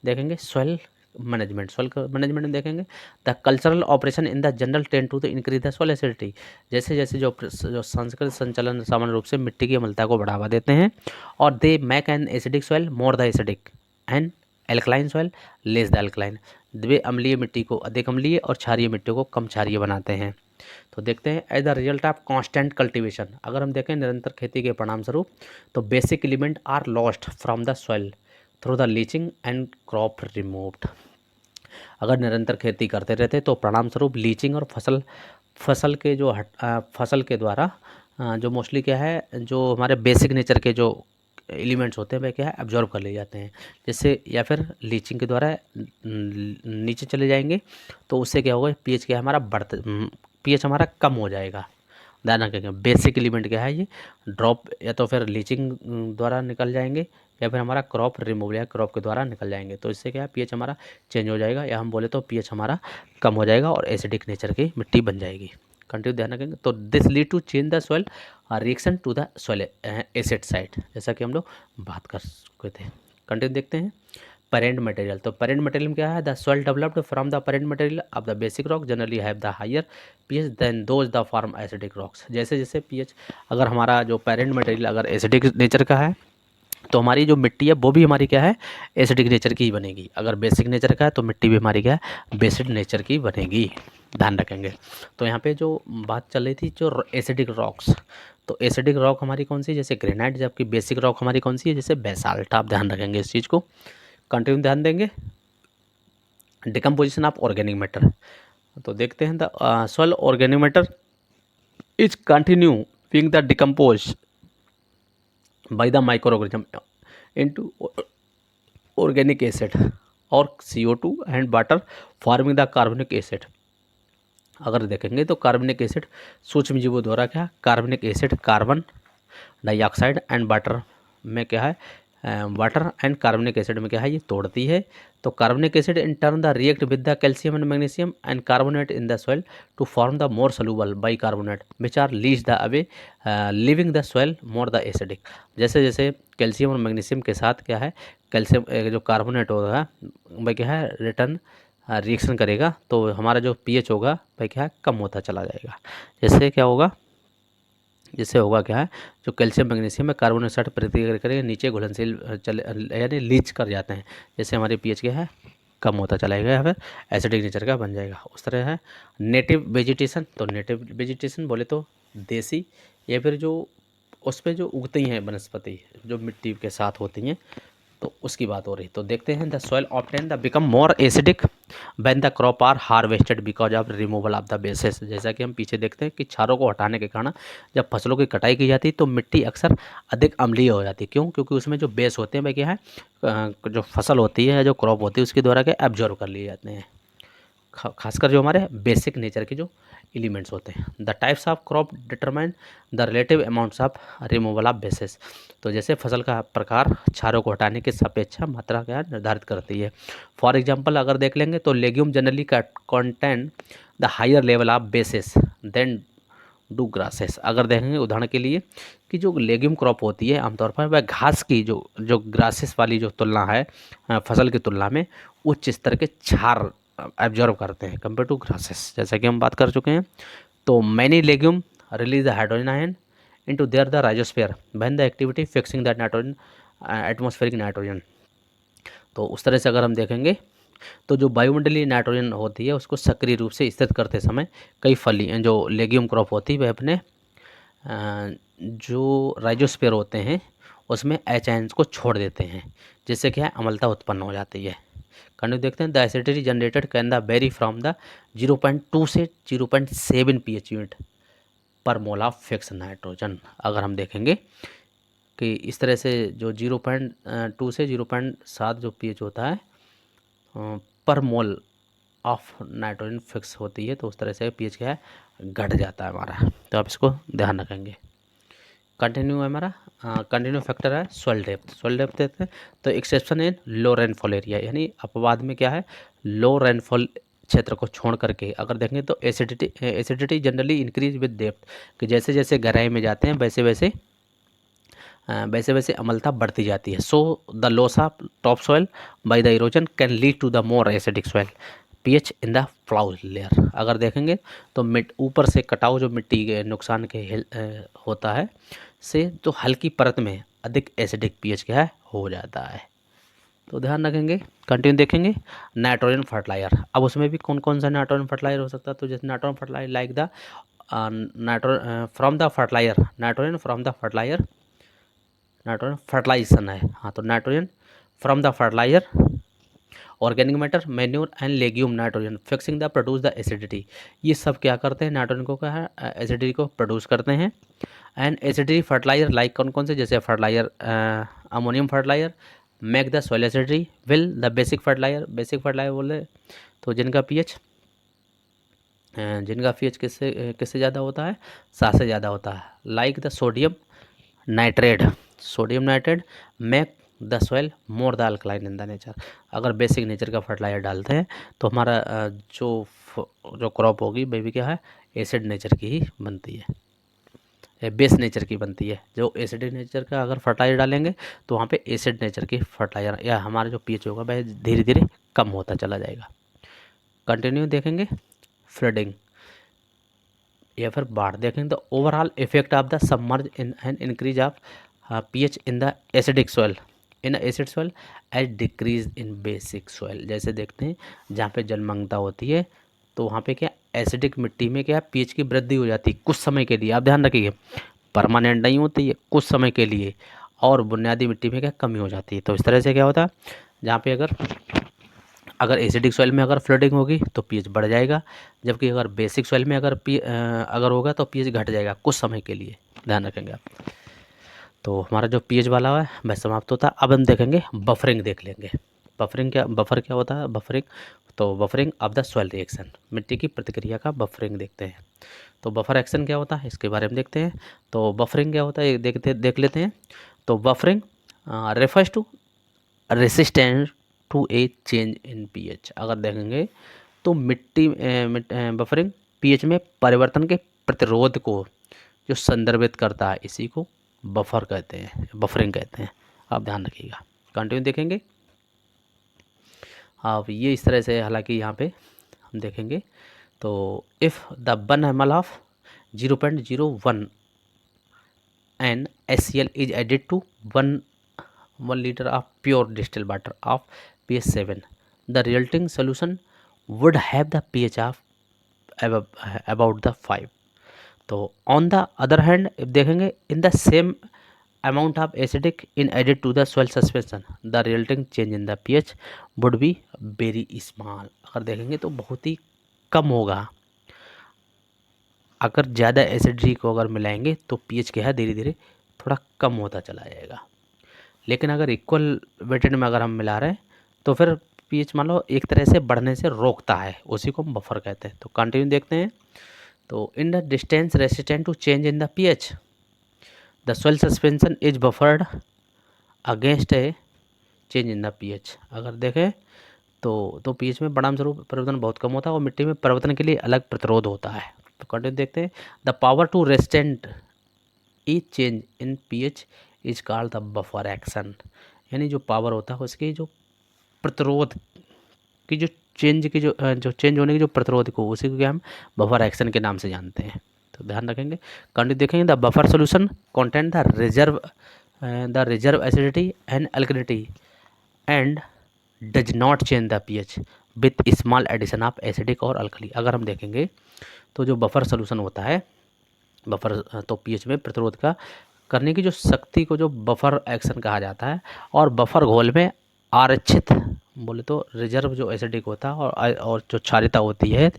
देखेंगे सॉइल मैनेजमेंट। सॉइल मैनेजमेंट में देखेंगे the cultural operation in the general tend to the increase the soil acidity. जैसे जैसे जो सांस्कृतिक संचालन सामान्य रूप से मिट्टी की अम्लता को बढ़ावा देते हैं और they make an acidic soil more the acidic and alkaline soil less the alkaline. वे अम्लीय मिट्टी को अधिक अम्लीय और क्षारीय मिट्टी को कम क्षारीय बनाते हैं। तो देखते हैं as the result of constant cultivation. अगर हम देखें निरंतर खेती के परिणाम स्वरूप तो basic element are lost from the soil through the leaching and crop removed. अगर निरंतर खेती करते रहते तो परिणाम स्वरूप लीचिंग और फसल के द्वारा जो मोस्टली क्या है, जो हमारे बेसिक नेचर के जो एलिमेंट्स होते हैं वह क्या है, एब्जॉर्ब कर ले जाते हैं। जिससे या फिर लीचिंग के द्वारा नीचे चले जाएंगे तो उससे क्या होगा, pH क्या हमारा pH हमारा कम हो जाएगा। ध्यान रखेंगे। बेसिक एलिमेंट क्या है ये, ड्रॉप या तो फिर लीचिंग द्वारा निकल जाएंगे या फिर हमारा क्रॉप रिमूवल या क्रॉप के द्वारा निकल जाएंगे। तो इससे क्या है, pH हमारा चेंज हो जाएगा, या हम बोले तो pH हमारा कम हो जाएगा और एसिडिक नेचर की मिट्टी बन जाएगी। कंटिन्यू ध्यान रखेंगे। तो this lead to change the soil reaction to the soil acid side, जैसा कि हम लोग बात कर चुके थे। कंटिन्यू देखते हैं। Parent material. तो पेरेंट मटेरियल में क्या है, the soil developed from the parent material of the basic rock generally have the higher pH than those the form acidic rocks. जैसे जैसे pH, अगर हमारा जो पेरेंट मटेरियल अगर एसिडिक नेचर का है तो हमारी जो मिट्टी है वो भी हमारी क्या है, एसिडिक नेचर की ही बनेगी। अगर बेसिक नेचर का है तो मिट्टी भी हमारी क्या है, बेसिक नेचर की बनेगी। ध्यान रखेंगे। तो यहाँ पे जो बात चल रही थी जो एसिडिक रॉक्स, तो एसिडिक रॉक हमारी कौन सी, जैसे ग्रेनाइट, जबकि बेसिक रॉक हमारी कौन सी है, जैसे बेसाल्ट। आप ध्यान रखेंगे इस चीज़ को। कंटिन्यू ध्यान देंगे। Decomposition of organic matter. तो देखते हैं the soil organic matter is continue being the decompose by the microorganism into organic acid or CO2 and water forming the carbonic acid। अगर देखेंगे तो कार्बनिक एसिड सूक्ष्म जीवों द्वारा क्या, कार्बनिक acid carbon dioxide and water में क्या है, वाटर एंड कार्बनिक एसिड में क्या है, ये तोड़ती है। तो कार्बनिक acid in turn the react with the calcium and magnesium and carbonate in the soil to form the more soluble bicarbonate which are leach the away leaving the soil more the acidic. जैसे जैसे calcium और magnesium के साथ क्या है, calcium जो carbonate होगा वह क्या है, रिटर्न रिएक्शन करेगा तो हमारा जो पीएच होगा भाई क्या है, कम होता चला जाएगा। जैसे क्या होगा, जिससे होगा क्या है, जो कैल्शियम मैग्नीशियम में कार्बन डाइऑक्साइड प्रतिक्रिया करेंगे नीचे घुलनशील चले यानी लीच कर जाते हैं, जैसे हमारे पीएच क्या है कम होता चला जाएगा या फिर एसिडिक नेचर का बन जाएगा। उस तरह है नेटिव वेजिटेशन, तो नेटिव वेजिटेशन बोले तो देसी या फिर जो उस पे जो उगती हैं वनस्पति जो मिट्टी के साथ होती हैं, तो उसकी बात हो रही। तो देखते हैं the soil obtain the become more acidic when the crop are harvested because of removal of the bases. जैसा कि हम पीछे देखते हैं कि क्षारों को हटाने के कारण जब फसलों की कटाई की जाती है तो मिट्टी अक्सर अधिक अम्लीय हो जाती है। क्यों? क्योंकि उसमें जो बेस होते हैं वह क्या है, जो फसल होती है, जो क्रॉप होती है उसके द्वारा क्या एब्जॉर्व कर लिए जाते हैं, खासकर जो हमारे बेसिक नेचर के जो एलिमेंट्स होते हैं। The types of crop determine the relative amounts of removal of basis. तो जैसे फसल का प्रकार क्षारों को हटाने की सापेक्ष मात्रा क्या निर्धारित करती है। फॉर एग्जांपल अगर देख लेंगे तो लेग्यूम जनरली का contain the higher level of bases than do grasses. अगर देखेंगे उदाहरण के लिए कि जो लेग्यूम क्रॉप होती है आमतौर पर वह घास की जो ग्रासेस वाली जो तुलना है फसल की तुलना में उच्च स्तर के क्षार एब्जॉर्व करते हैं कंपेयर टू ग्रासेस, जैसा कि हम बात कर चुके हैं। तो many legume release the hydrogen ion into their the rhizosphere when the activity fixing the nitrogen atmospheric nitrogen. तो उस तरह से अगर हम देखेंगे तो जो वायुमंडलीय नाइट्रोजन होती है उसको सक्रिय रूप से स्थित करते समय कई फली जो लेग्यूम क्रॉप होती है वह अपने जो राइजोस्फीयर होते हैं उसमें एच आयन्स को छोड़ देते हैं, जिससे क्या है अम्लता उत्पन्न हो जाती है। कंटिन्यू देखते हैं the acidity generated can the very from the 0.2 से 0.7 पीएच यूनिट पर मोल ऑफ फिक्स नाइट्रोजन। अगर हम देखेंगे कि इस तरह से जो 0.2 से 0.7 जो पीएच होता है पर मोल ऑफ नाइट्रोजन फिक्स होती है, तो उस तरह से पीएच क्या है घट जाता है हमारा। तो आप इसको ध्यान रखेंगे। कंटिन्यू है हमारा कंटिन्यू फैक्टर है सॉइल डेप्थ। सॉइल डेप्थ देते हैं तो exception in low rainfall area, यानी अपवाद में क्या है लो रेनफॉल क्षेत्र को छोड़ करके अगर देखेंगे तो acidity generally increase with depth, कि जैसे जैसे गहराई में जाते हैं वैसे वैसे अम्लता बढ़ती जाती है। So the loss of top soil by the erosion can lead to the more acidic soil pH in the ploughs layer. अगर देखेंगे तो ऊपर से कटाव जो मिट्टी के नुकसान के होता है से जो हल्की परत में अधिक एसिडिक पीएच क्या है हो जाता है। तो ध्यान रखेंगे। कंटिन्यू देखेंगे नाइट्रोजन फर्टिलाइजर। अब उसमें भी कौन कौन सा नाइट्रोजन फर्टिलाइजर हो सकता है, तो जैसे nitrogen fertiliser like the from the fertiliser nitrogen from the fertiliser nitrogen fertilisation है। हाँ, तो nitrogen from the fertiliser organic matter manure and legume nitrogen fixing the produce the acidity. ये सब क्या करते हैं नाइट्रोजन को क्या है एसिडिटी को प्रोड्यूस करते हैं। एंड एसिडिटी फर्टिलाइजर लाइक कौन कौन से, जैसे fertiliser ammonium fertiliser make the soil acidity will the basic fertiliser बोले तो जिनका पीएच किससे ज़्यादा होता है 7 से ज़्यादा होता है। Like the sodium nitrate make the soil more the alkaline in the nature. अगर बेसिक नेचर का फर्टिलाइजर डालते हैं तो हमारा जो क्रॉप होगी वह भी क्या है एसिड नेचर की ही बनती है, बेस नेचर की बनती है। जो एसिडिक नेचर का अगर फर्टिलाइजर डालेंगे तो वहाँ पे एसिड नेचर की फर्टिलाइजर या हमारा जो पीएच होगा वह धीरे धीरे कम होता चला जाएगा। कंटिन्यू देखेंगे फ्लडिंग या फिर बाढ़ देखेंगे तो overall effect of the submerge in and increase of pH in the acidic soil in acid soil as decrease in basic soil. जैसे देखते हैं जहाँ पे जलमग्नता होती है तो वहाँ पे क्या एसिडिक मिट्टी में क्या पीएच की वृद्धि हो जाती है कुछ समय के लिए। आप ध्यान रखिए परमानेंट नहीं होती है, कुछ समय के लिए, और बुनियादी मिट्टी में क्या कमी हो जाती है। तो इस तरह से क्या होता है जहाँ पे अगर एसिडिक सॉइल में अगर फ्लडिंग होगी तो पीएच बढ़ जाएगा, जबकि अगर बेसिक सॉइल में अगर होगा तो पीएच घट जाएगा कुछ समय के लिए। ध्यान रखेंगे आप। तो हमारा जो पीएच वाला है वह समाप्त होता है। अब हम देखेंगे बफरिंग देख लेंगे। बफर क्या होता है buffering of the soil reaction, मिट्टी की प्रतिक्रिया का बफरिंग देखते हैं। तो बफर एक्शन क्या होता है इसके बारे में देखते हैं। तो बफरिंग क्या होता है देख लेते हैं। तो buffering refers to resistance to a change in pH. अगर देखेंगे तो बफरिंग पीएच में परिवर्तन के प्रतिरोध को जो संदर्भित करता है इसी को बफरिंग कहते हैं। आप ध्यान रखिएगा। कंटिन्यू देखेंगे अब ये इस तरह से, हालांकि यहाँ पे हम देखेंगे तो if the 1 ml of 0.01 and HCl is added to 1 liter of pure distilled water of pH 7, the resulting solution would have the pH of about the 5. तो ऑन द अदर हैंड देखेंगे in the same amount of acidic in added to the soil suspension, the resulting change in the pH would be very small. अगर देखेंगे तो बहुत ही कम होगा। अगर ज़्यादा acidic को अगर मिलाएंगे तो पीएच क्या है धीरे धीरे थोड़ा कम होता चला जाएगा। लेकिन अगर इक्वल वेटेड में अगर हम मिला रहे हैं तो फिर पीएच मान लो एक तरह से बढ़ने से रोकता है, उसी को हम बफर कहते हैं। तो कंटिन्यू देखते हैं। तो in the distance resistant to change in the pH the soil suspension is buffered against a change in the pH. अगर देखें तो पीएच में परिणाम स्वरूप परिवर्तन बहुत कम होता है और मिट्टी में परिवर्तन के लिए अलग प्रतिरोध होता है। तो कंटिन्यू देखते हैं। The power to resistant each change in pH is called the buffer action. यानी जो पावर होता है उसकी जो प्रतिरोध की जो चेंज होने की जो प्रतिरोध को, उसी को क्या हम बफर एक्शन के नाम से जानते हैं। तो ध्यान रखेंगे। कंटिन्यू देखेंगे। The buffer solution content the reserve acidity and alkalinity and does not change the pH with small addition of acidic और अल्कली। अगर हम देखेंगे तो जो बफर सोल्यूशन होता है, बफर तो पीएच में प्रतिरोध का करने की जो शक्ति को जो बफर एक्शन कहा जाता है, और बफर घोल में आरक्षित बोले तो रिजर्व जो एसिडिक होता है और जो क्षारीयता होती है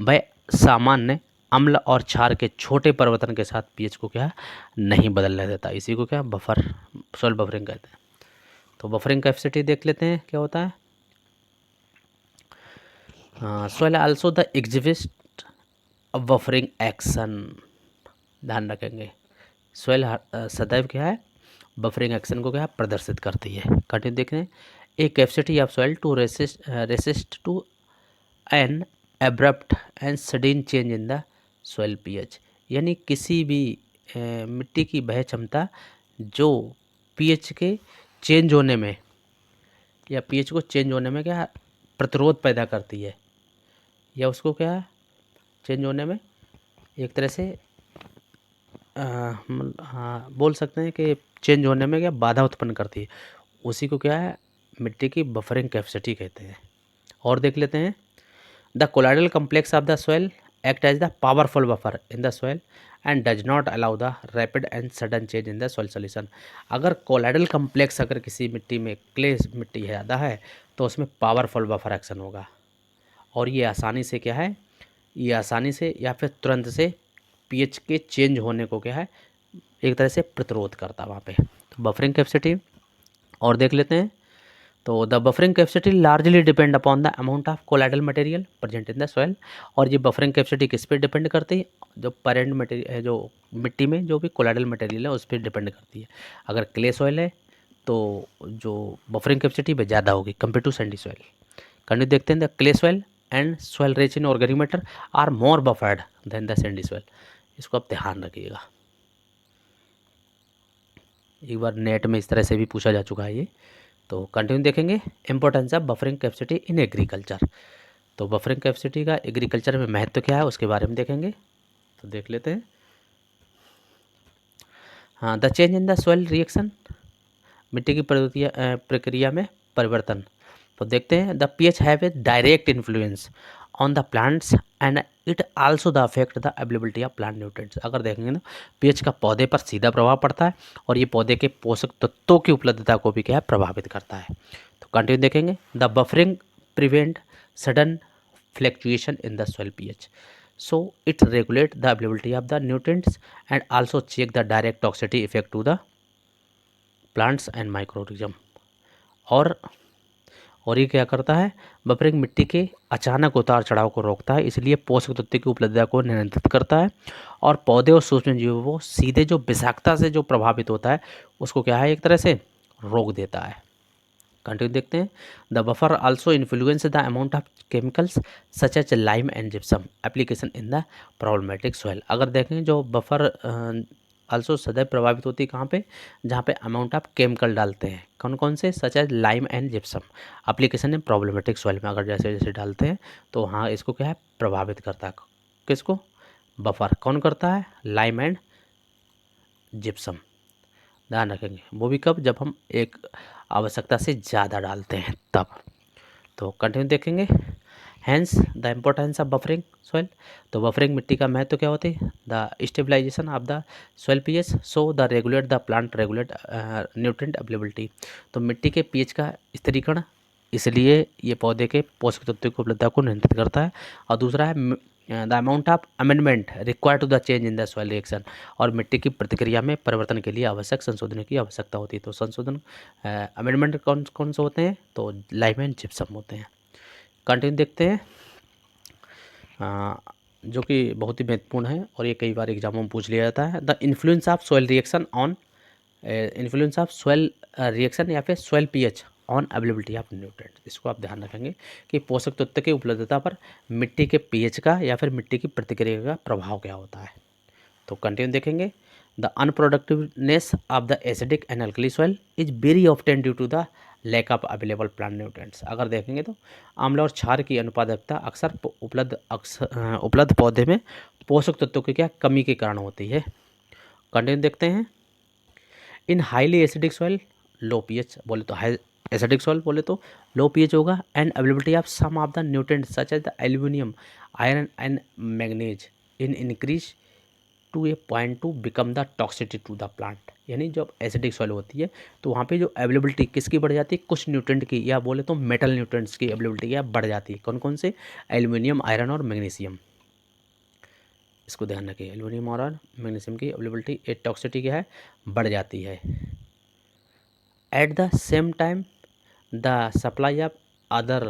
वह सामान्य अम्ल और क्षार के छोटे परिवर्तन के साथ पीएच को क्या नहीं बदलने देता। इसी को क्या बफर सॉइल बफरिंग कहते हैं। तो बफरिंग कैपेसिटी देख लेते हैं क्या होता है। Soil also the exhibit buffering action. ध्यान रखेंगे सॉइल सदैव क्या है बफरिंग एक्शन को क्या प्रदर्शित करती है। कंटिन्यू देखें। A capacity of soil to resist to an abrupt and sudden change in the soil pH. यानी किसी भी मिट्टी की वह क्षमता जो पीएच के चेंज होने में या पीएच को चेंज होने में क्या प्रतिरोध पैदा करती है, या उसको क्या चेंज होने में एक तरह से बोल सकते हैं कि चेंज होने में क्या बाधा उत्पन्न करती है, उसी को क्या है मिट्टी की बफरिंग कैपेसिटी कहते हैं। और देख लेते हैं। The colloidal complex of the soil act as the powerful buffer in the soil and does not allow the rapid and sudden change in the soil solution. अगर कोलाइडल कम्प्लेक्स अगर किसी मिट्टी में क्ले मिट्टी ज़्यादा है तो उसमें पावरफुल बफर एक्शन होगा, और ये आसानी से क्या है, ये आसानी से या फिर तुरंत से पीएच के चेंज होने को क्या है एक तरह से प्रतिरोध करता है वहाँ पे। तो बफरिंग कैपेसिटी और देख लेते हैं। तो the buffering capacity largely depend upon the amount of colloidal material present in the soil. और ये बफरिंग कैपेसिटी किस पे डिपेंड करती है, जो पेरेंट मटेरियल जो मिट्टी में जो भी कोलाइडल मटेरियल है उस पर डिपेंड करती है। अगर क्ले सॉइल है तो जो बफरिंग कैपेसिटी वह ज़्यादा होगी compare to sandy soil. Continue देखते हैं। The clay soil and soil rich in organic matter are more buffered than the sandy soil. इसको आप ध्यान रखिएगा, एक बार नेट में इस तरह से भी पूछा जा चुका है ये। तो कंटिन्यू देखेंगे। Importance of buffering capacity in agriculture. तो बफरिंग कैपेसिटी का एग्रीकल्चर में महत्व क्या है उसके बारे में देखेंगे। तो देख लेते हैं। हाँ, the change in the soil reaction, मिट्टी की प्रक्रिया में परिवर्तन। तो देखते हैं। The pH have a direct influence on the plants and it also the affect the availability of plant nutrients. अगर देखेंगे ना पीएच का पौधे पर सीधा प्रभाव पड़ता है और ये पौधे के पोषक तत्वों की उपलब्धता को भी क्या है प्रभावित करता है। तो कंटिन्यू देखेंगे। The buffering prevent sudden fluctuation in the soil pH, so it regulate the availability of the nutrients and also check the direct toxicity effect to the plants and microorganism. और ये क्या करता है बफरिंग मिट्टी के अचानक उतार चढ़ाव को रोकता है, इसलिए पोषक तत्व की उपलब्धता को नियंत्रित करता है और पौधे और सूक्ष्म जीवों को सीधे जो विषाक्तता से जो प्रभावित होता है उसको क्या है एक तरह से रोक देता है। कंटिन्यू देखते हैं। The buffer also influence the amount of chemicals such as lime and gypsum application in the problematic soil. अगर देखें जो बफर आल्सो सदैव प्रभावित होती है कहाँ पे, जहाँ पे अमाउंट ऑफ केमिकल डालते हैं। कौन कौन से, such as lime and gypsum. Application है प्रॉब्लमेटिक सॉइल में, अगर जैसे जैसे डालते हैं तो हाँ इसको क्या है, प्रभावित करता है। किसको, बफर कौन करता है, लाइम एंड जिप्सम। ध्यान रखेंगे, वो भी कब, जब हम एक आवश्यकता से ज़्यादा डालते हैं तब। तो कंटिन्यू देखेंगे। Hence the importance of buffering soil. तो बफरिंग मिट्टी का महत्व क्या होती है, the stabilisation of the soil pH, so the regulate the plant regulate nutrient availability. तो मिट्टी के पीएच का स्थिरीकरण, इसलिए ये पौधे के पोषक तत्वों की उपलब्धता को नियंत्रित करता है। और दूसरा है the amount of amendment required to the change in the soil reaction. और मिट्टी की प्रतिक्रिया में परिवर्तन के लिए आवश्यक संशोधन की आवश्यकता होती है। तो संशोधन अमेंडमेंट कौन कौन से होते हैं, तो लाइम एंड जिप्सम होते हैं। कंटिन्यू देखते हैं, जो कि बहुत ही महत्वपूर्ण है और ये कई बार एग्जामों में पूछ लिया जाता है। The influence of soil reaction on, influence of soil reaction या फिर soil pH on availability of nutrient. इसको आप ध्यान रखेंगे कि पोषक तत्व की उपलब्धता पर मिट्टी के पीएच का या फिर मिट्टी की प्रतिक्रिया का प्रभाव क्या होता है। तो कंटिन्यू देखेंगे। The unproductiveness of the acidic and alkali soil is very often due to the lack of available plant nutrients. अगर देखेंगे तो अम्ल और क्षार की अनुपादकता अक्सर उपलब्ध पौधे में पोषक तत्वों की क्या कमी के कारण होती है। कंटिन्यू देखते हैं। In highly acidic soil low pH, बोले तो हाई एसिडिक सॉइल बोले तो लो पीएच होगा, and availability of some of the nutrients such as the aluminium, iron and manganese in increase to a point to become the toxicity to the plant. यानी जब acidic soil होती है तो वहाँ पे जो अवेलेबिलिटी किसकी बढ़ जाती है, कुछ न्यूट्रिएंट की, या बोले तो मेटल न्यूट्रिएंट्स की अवेलेबिलिटी क्या बढ़ जाती है। कौन कौन से, एल्यूमिनियम, आयरन और मैग्नीशियम। इसको ध्यान रखिए, एल्यूमिनियम और मैग्नीशियम की अवेलेबिलिटी, ए टॉक्सिटी क्या है, बढ़ जाती है। At the same time the supply of other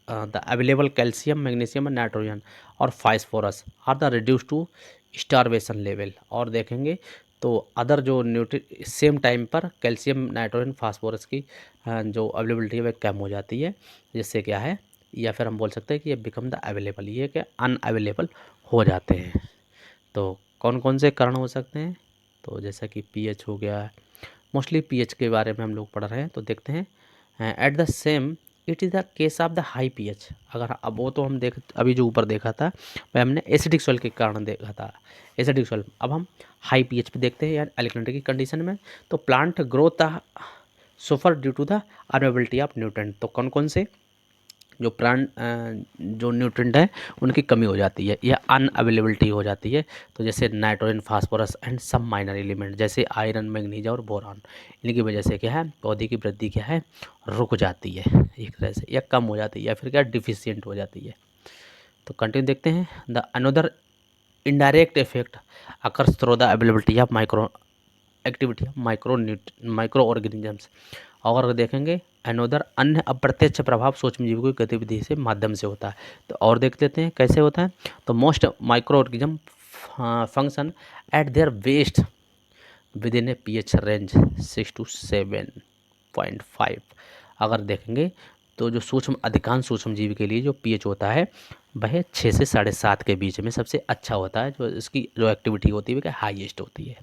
the available calcium, magnesium, nitrogen और phosphorus are the reduce to starvation level. और देखेंगे तो अदर जो न्यूट्री सेम टाइम पर कैल्शियम, नाइट्रोजन, फास्फोरस की जो अवेलेबिलिटी है वह कम हो जाती है, जिससे क्या है, या फिर हम बोल सकते हैं कि ये बिकम द अवेलेबल, ये क्या अनअवेलेबल हो जाते हैं। तो कौन कौन से कारण हो सकते हैं, तो जैसा कि पीएच हो गया, मोस्टली पीएच के बारे में हम लोग पढ़ रहे हैं। तो देखते हैं, eight the same it is the case of the high pH. अगर अब वो तो हम देख अभी जो ऊपर देखा था वह हमने एसिडिक सॉइल के कारण देखा था, एसिडिक सॉइल। अब हम हाई पीएच पे देखते हैं, यानी अल्कलिनिटी की कंडीशन में। तो plant growth suffer due to the availability of nutrient. तो कौन कौन से जो प्लांट जो न्यूट्रिएंट है उनकी कमी हो जाती है या अनअवेलेबिलिटी हो जाती है। तो जैसे nitrogen, phosphorus and some minor element जैसे आयरन, मैग्नीज और बोरान, इनकी वजह से क्या है, पौधे की वृद्धि क्या है, रुक जाती है एक तरह से, या कम हो जाती है, या फिर क्या डिफिशियंट हो जाती है। तो कंटिन्यू देखते हैं। The another indirect effect occurs through the availability of micro activity micro organisms. और देखेंगे अनोदर अन्य अप्रत्यक्ष प्रभाव सूक्ष्मजीवों की गतिविधि से माध्यम से होता है। तो और देख लेते हैं कैसे होता है। तो most microorganism function at their best within a pH range 6 to 7.5। अगर देखेंगे तो जो अधिकांश सूक्ष्मजीवी के लिए जो पीएच होता है वह 6 से 7.5 के बीच में सबसे अच्छा होता है। जो इसकी जो एक्टिविटी होती है वह हाईएस्ट होती है,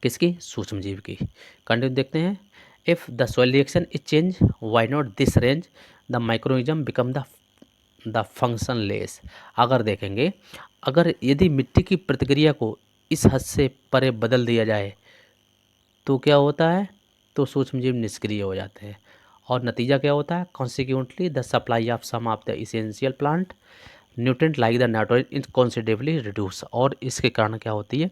किसकी, सूक्ष्मजीव की। कंटिन्यू देखते हैं। If the soil reaction is change why not this range the microorganism become the functionless. अगर देखेंगे, अगर यदि मिट्टी की प्रतिक्रिया को इस हद से परे बदल दिया जाए तो क्या होता है, तो सूक्ष्मजीव निष्क्रिय हो जाते हैं। और नतीजा क्या होता है, consequently the supply of some of the essential plant nutrient like the nitrogen is considerably reduce. और इसके कारण क्या होती है,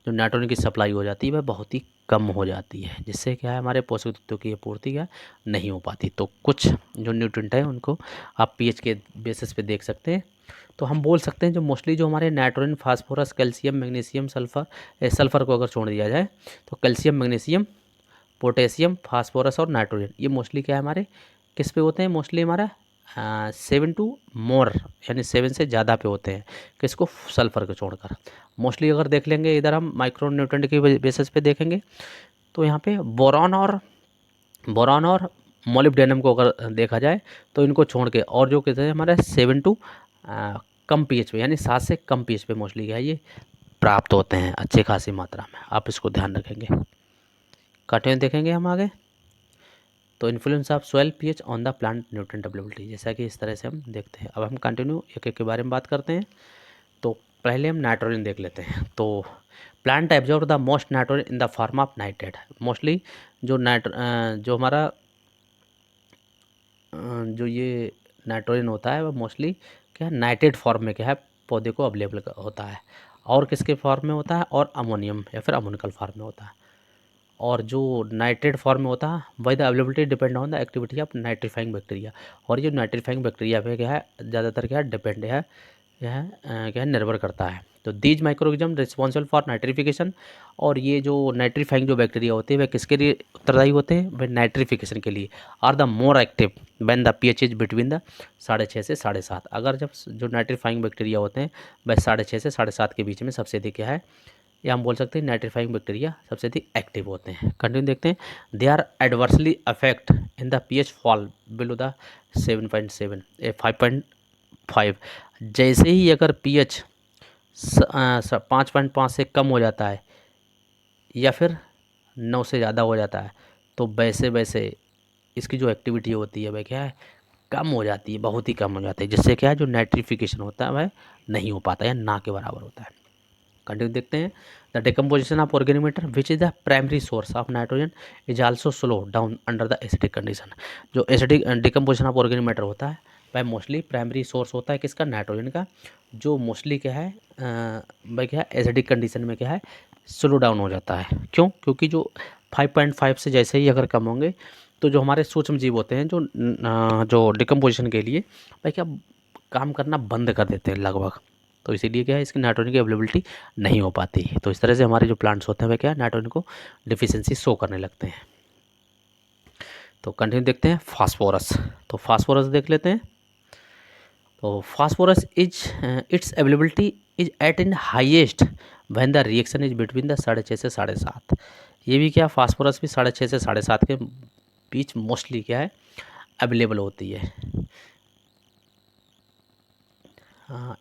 जो नाइट्रोजन की सप्लाई हो जाती है वह बहुत ही कम हो जाती है, जिससे क्या है, हमारे पोषक तत्वों की आपूर्ति क्या नहीं हो पाती। तो कुछ जो न्यूट्रिएंट है उनको आप पीएच के बेसिस पे देख सकते हैं। तो हम बोल सकते हैं जो मोस्टली जो हमारे nitrogen, phosphorus, calcium, magnesium, sulphur को अगर छोड़ दिया जाए तो कैल्शियम, मैग्नीशियम, पोटेशियम, फास्फोरस और नाइट्रोजन ये मोस्टली क्या है, हमारे किस पे होते हैं, मोस्टली हमारा 7 टू मोर यानी 7 से ज़्यादा पे होते हैं, किसको, सल्फर को छोड़कर। मोस्टली अगर देख लेंगे इधर हम माइक्रो न्यूट्रिएंट के बेसिस पे देखेंगे तो यहाँ पे बोरॉन और मोलिब्डेनम को अगर देखा जाए तो इनको छोड़ के, और जो कहते हैं हमारे 7 टू कम पीएच पे यानी 7 से कम पीएच पे मोस्टली क्या है, ये प्राप्त होते हैं अच्छी खासी मात्रा में, आप इसको ध्यान रखेंगे। कंटिन्यू देखेंगे हम आगे। तो influence of soil pH on the plant nutrient availability, जैसा कि इस तरह से हम देखते हैं। अब हम कंटिन्यू एक एक के बारे में बात करते हैं। तो पहले हम नाइट्रोजन देख लेते हैं। तो plant absorb the most nitrogen in the form of nitrate. Mostly जो जो हमारा जो ये नाइट्रोजन होता है वह मोस्टली क्या है, नाइट्रेट फॉर्म में क्या है पौधे को अवेलेबल होता है। और किसके फॉर्म में होता है, और अमोनियम या फिर अमोनिकल फॉर्म में होता है। और जो नाइट्रेट फॉर्म में होता है by the availability depend on the activity of nitrifying bacteria. और ये नाइट्रीफाइंग बैक्टीरिया पे क्या है ज़्यादातर क्या है डिपेंड है, क्या है निर्भर करता है। तो these microorganism responsible for nitrification. और ये जो नाइट्रीफाइंग जो बैक्टीरिया होते हैं वह किसके लिए उत्तरदायी होते हैं, वह नाइट्रिफिकेशन के लिए। Are the more active when the pH is between the 6.5 से 7.5। अगर जब जो नाइट्रीफाइंग बैक्टीरिया होते हैं वह 6.5 से 7.5 के बीच में सबसे अधिक क्या है, या हम बोल सकते हैं नाइट्रीफाइंग बैक्टीरिया सबसे अधिक एक्टिव होते हैं। कंटिन्यू देखते हैं। They are adversely affect in the pH fall below the 7.7 5.5। जैसे ही अगर पीएच 5.5 से कम हो जाता है या फिर 9 से ज़्यादा हो जाता है, तो वैसे वैसे इसकी जो एक्टिविटी होती है वह क्या है कम हो जाती है, बहुत ही कम हो जाती है, जिससे क्या है जो नाइट्रिफिकेशन होता है वह नहीं हो पाता है, ना के बराबर होता है। कंटिन्यू देखते हैं। The decomposition of organic matter which is the primary source of nitrogen is also slow down under the acidic condition. जो acidic decomposition of organic matter होता है वह मोस्टली प्राइमरी सोर्स होता है किसका, नाइट्रोजन का, जो मोस्टली क्या है वह क्या है एसिडिक कंडीशन में क्या है स्लो डाउन हो जाता है। क्यों, क्योंकि जो 5.5 से जैसे ही अगर कम होंगे तो जो हमारे सूक्ष्म जीव होते हैं जो डिकम्पोजिशन के लिए वह क्या काम करना बंद कर देते हैं लगभग। तो इसीलिए क्या है इसकी नाइट्रोजन की अवेलेबिलिटी नहीं हो पाती। तो इस तरह से हमारे जो प्लांट्स होते हैं वह क्या है नाइट्रोजन को डिफिशियंसी शो करने लगते हैं। तो कंटिन्यू देखते हैं फास्फोरस। तो फास्फोरस देख लेते हैं। तो phosphorus is its availability is at in highest when the reaction is between the 6.5 से 7.5। ये भी क्या फास्फोरस भी 6.5 से 7.5 के बीच मोस्टली क्या है अवेलेबल होती है।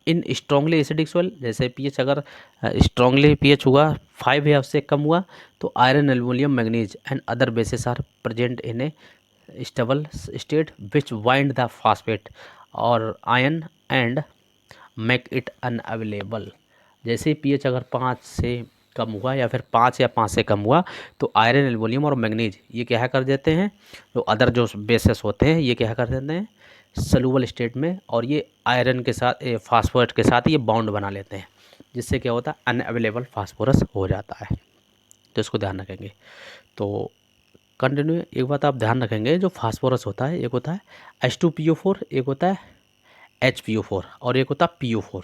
इन स्ट्रांगली एसिडिक सॉइल, जैसे पीएच अगर स्ट्रांगली पीएच हुआ 5 या उससे कम हुआ तो iron aluminium manganese and other bases are present in a stable state which bind the phosphate और ion and make it unavailable. जैसे ही पीएच अगर 5 से कम हुआ या फिर 5 या 5 से कम हुआ तो आयरन एल्युमिनियम और मैग्नीज ये क्या कर देते हैं, जो अदर जो बेसिस होते हैं ये क्या कर देते हैं सलूबल स्टेट में, और ये आयरन के साथ फास्फोरेट के साथ ये बॉन्ड बना लेते हैं, जिससे क्या होता है अनअवेलेबल फास्फोरस हो जाता है। तो इसको ध्यान रखेंगे। तो कंटिन्यू एक बात आप ध्यान रखेंगे, जो फास्फोरस होता है एक होता है H2PO4, एक होता है HPO4 और एक होता है PO4।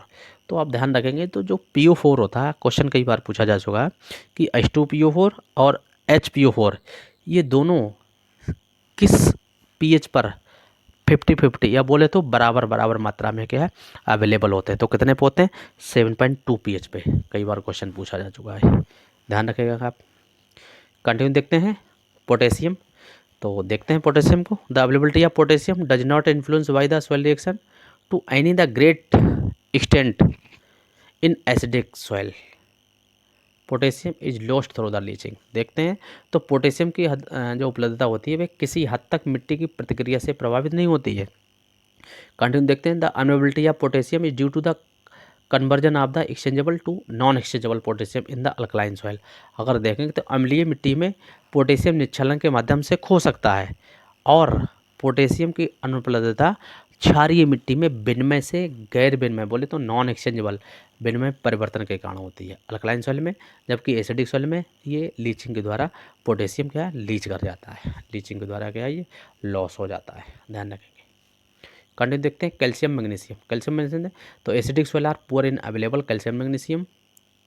तो आप ध्यान रखेंगे तो जो PO4 होता है, क्वेश्चन कई बार पूछा जा चुका है कि H2PO4 और HPO4 ये दोनों किस पीएच पर 50-50 या बोले तो बराबर बराबर मात्रा में क्या है अवेलेबल होते हैं। तो कितने पे होते हैं 7.2 पीएच पे, कई बार क्वेश्चन पूछा जा चुका है, ध्यान रखिएगा आप। कंटिन्यू देखते हैं पोटेशियम। तो देखते हैं पोटेशियम को। The availability of potassium does not influence by the soil reaction to any the great extent in acidic soil. Potassium is lost through the leaching. देखते हैं तो पोटेशियम की जो उपलब्धता होती है वह किसी हद तक मिट्टी की प्रतिक्रिया से प्रभावित नहीं होती है। कंटिन्यू देखते हैं। The unavailability of potassium is due to the conversion of the exchangeable to non exchangeable potassium in the alkaline soil. अगर देखेंगे तो अम्लीय मिट्टी में पोटेशियम निच्छलन के माध्यम से खो सकता है, और पोटेशियम की अनुपलब्धता क्षारीय मिट्टी में विनिमय से गैर विनिमय बोले तो नॉन एक्सचेंजेबल विनिमय परिवर्तन के कारण होती है अल्कलाइन सॉइल में, जबकि एसिडिक सॉइल में ये लीचिंग के द्वारा पोटेशियम क्या है लीच कर जाता है, लीचिंग के द्वारा क्या है ये लॉस हो जाता है, ध्यान रखेंगे। कंटिन्यू देखते हैं कैल्शियम मैग्नीशियम। कैल्शियम मैग्नीशियम तो acidic soil are poor in available calcium magnesium,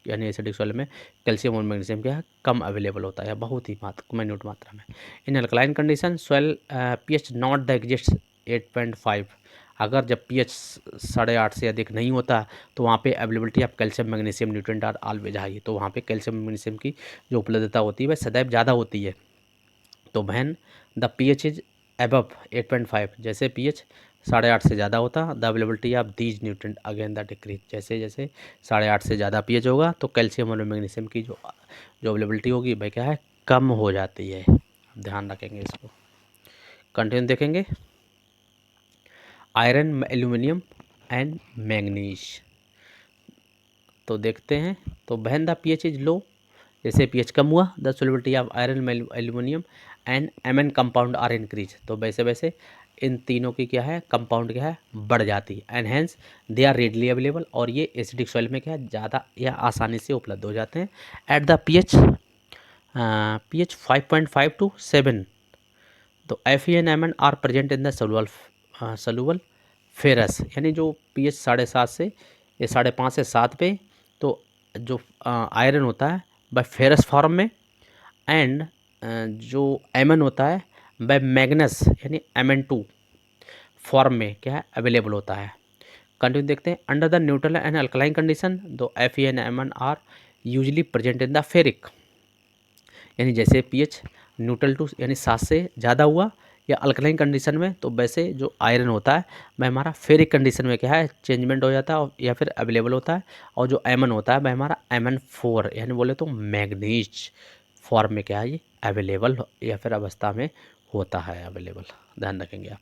यानी एसिडिक सॉइल में कैल्शियम और मैग्नीशियम क्या है कम अवेलेबल होता है, बहुत ही माइन्यूट मात्रा में। In alkaline condition soil pH not the exist 8.5। अगर जब पीएच 8.5 से अधिक नहीं होता तो वहाँ पे availability of calcium magnesium nutrient are always high. तो वहाँ पे कैल्शियम मैग्नीशियम की जो उपलब्धता होती है वह सदैव ज़्यादा होती है। तो when the pH is above 8.5, जैसे पीएच 8.5 से ज़्यादा होता, the availability of these nutrient again the decrease. जैसे जैसे 8.5 से ज़्यादा पीएच होगा तो कैल्शियम और मैग्नीशियम की जो अवेलेबिलिटी होगी भाई क्या है, कम हो जाती है। ध्यान रखेंगे इसको। कंटिन्यू देखेंगे, आयरन, एल्यूमिनियम एंड मैंगनीज। तो देखते हैं, तो when the pH is low, जैसे पीएच कम हुआ, the solubility of iron, aluminium and MN compound are increase. तो वैसे वैसे इन तीनों की क्या है, कंपाउंड क्या है, बढ़ जाती है। And hence they are readily available, और ये एसिडिक सॉइल में क्या है, ज़्यादा या आसानी से उपलब्ध हो जाते हैं। एट द पीएच 5.5 to 7, तो Fe and Mn are present in the soluble ferrous, यानी जो पीएच 7.5 से या 5.5 से 7 पे, तो जो आयरन होता है बाय फेरस फॉर्म में, एंड जो एमन होता है बाय मैग्नस यानी Mn2 फॉर्म में क्या है, अवेलेबल होता है। कंटिन्यू देखते हैं, under the neutral and alkaline condition दो Fe and Mn are usually present in the ferric, यानी जैसे पीएच न्यूट्रल टू यानी 7 से ज़्यादा हुआ या अल्कलाइन कंडीशन में, तो वैसे जो आयरन होता है वह हमारा फेरिक कंडीशन में क्या है, चेंजमेंट हो जाता है या फिर अवेलेबल होता है। और जो एमन होता है वह हमारा Mn4 यानी बोले तो मैग्नीज फॉर्म में क्या है, ये अवेलेबल या फिर अवस्था में होता है अवेलेबल। ध्यान रखेंगे आप।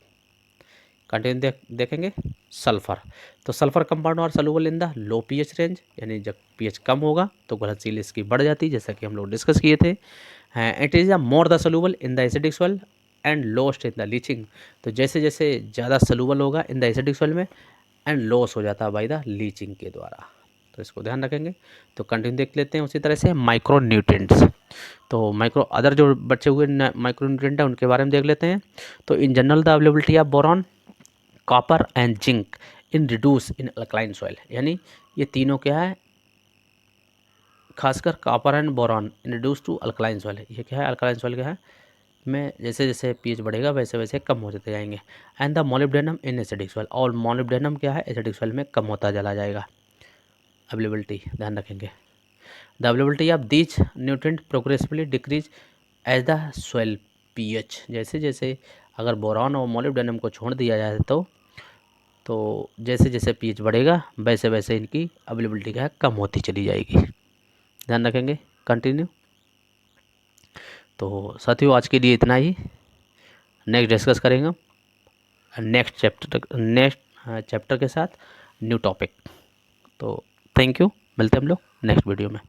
कंटिन्यू देखेंगे, सल्फ़र। तो सल्फ़र कंपाउंड और soluble in the low pH range, यानी जब पीएच कम होगा तो घुलनशील इसकी बढ़ जाती है, जैसा कि हम लोग डिस्कस किए थे। It is a more the soluble in the acidic soil and lost in the leaching. तो जैसे जैसे ज़्यादा सलूबल होगा इन द एसिडिक सॉइल में, एंड लॉस हो जाता है बाई द लीचिंग के द्वारा। तो इसको ध्यान रखेंगे। तो कंटिन्यू देख लेते हैं उसी तरह से माइक्रो न्यूट्रिएंट्स। तो माइक्रो अदर जो बचे हुए माइक्रो न्यूट्रिएंट हैं उनके बारे में देख लेते हैं। तो in general the availability of boron, copper and zinc in reduce in alkaline soil, यानी ये तीनों क्या है, खासकर copper and boron in reduce to alkaline soil. ये क्या है, अल्कलाइन सॉइल क्या है में जैसे जैसे पीएच बढ़ेगा वैसे वैसे कम हो जाते जाएंगे। And the molybdenum in acidic soil, और मोलिब्डेनम क्या है, एसिडिक सॉइल में कम होता चला जाएगा अवेलेबिलिटी। ध्यान रखेंगे, the availability of these nutrient progressively decrease as the soil pH. जैसे जैसे अगर बोरॉन और मोलिब्डेनम को छोड़ दिया जाए तो जैसे जैसे पीएच बढ़ेगा वैसे वैसे इनकी अवेलेबिलिटी क्या है, कम होती चली जाएगी। ध्यान रखेंगे। कंटिन्यू। तो साथियों आज के लिए इतना ही, नेक्स्ट डिस्कस करेंगे नेक्स्ट चैप्टर के साथ न्यू टॉपिक। तो थैंक यू, मिलते हैं हम लोग नेक्स्ट वीडियो में।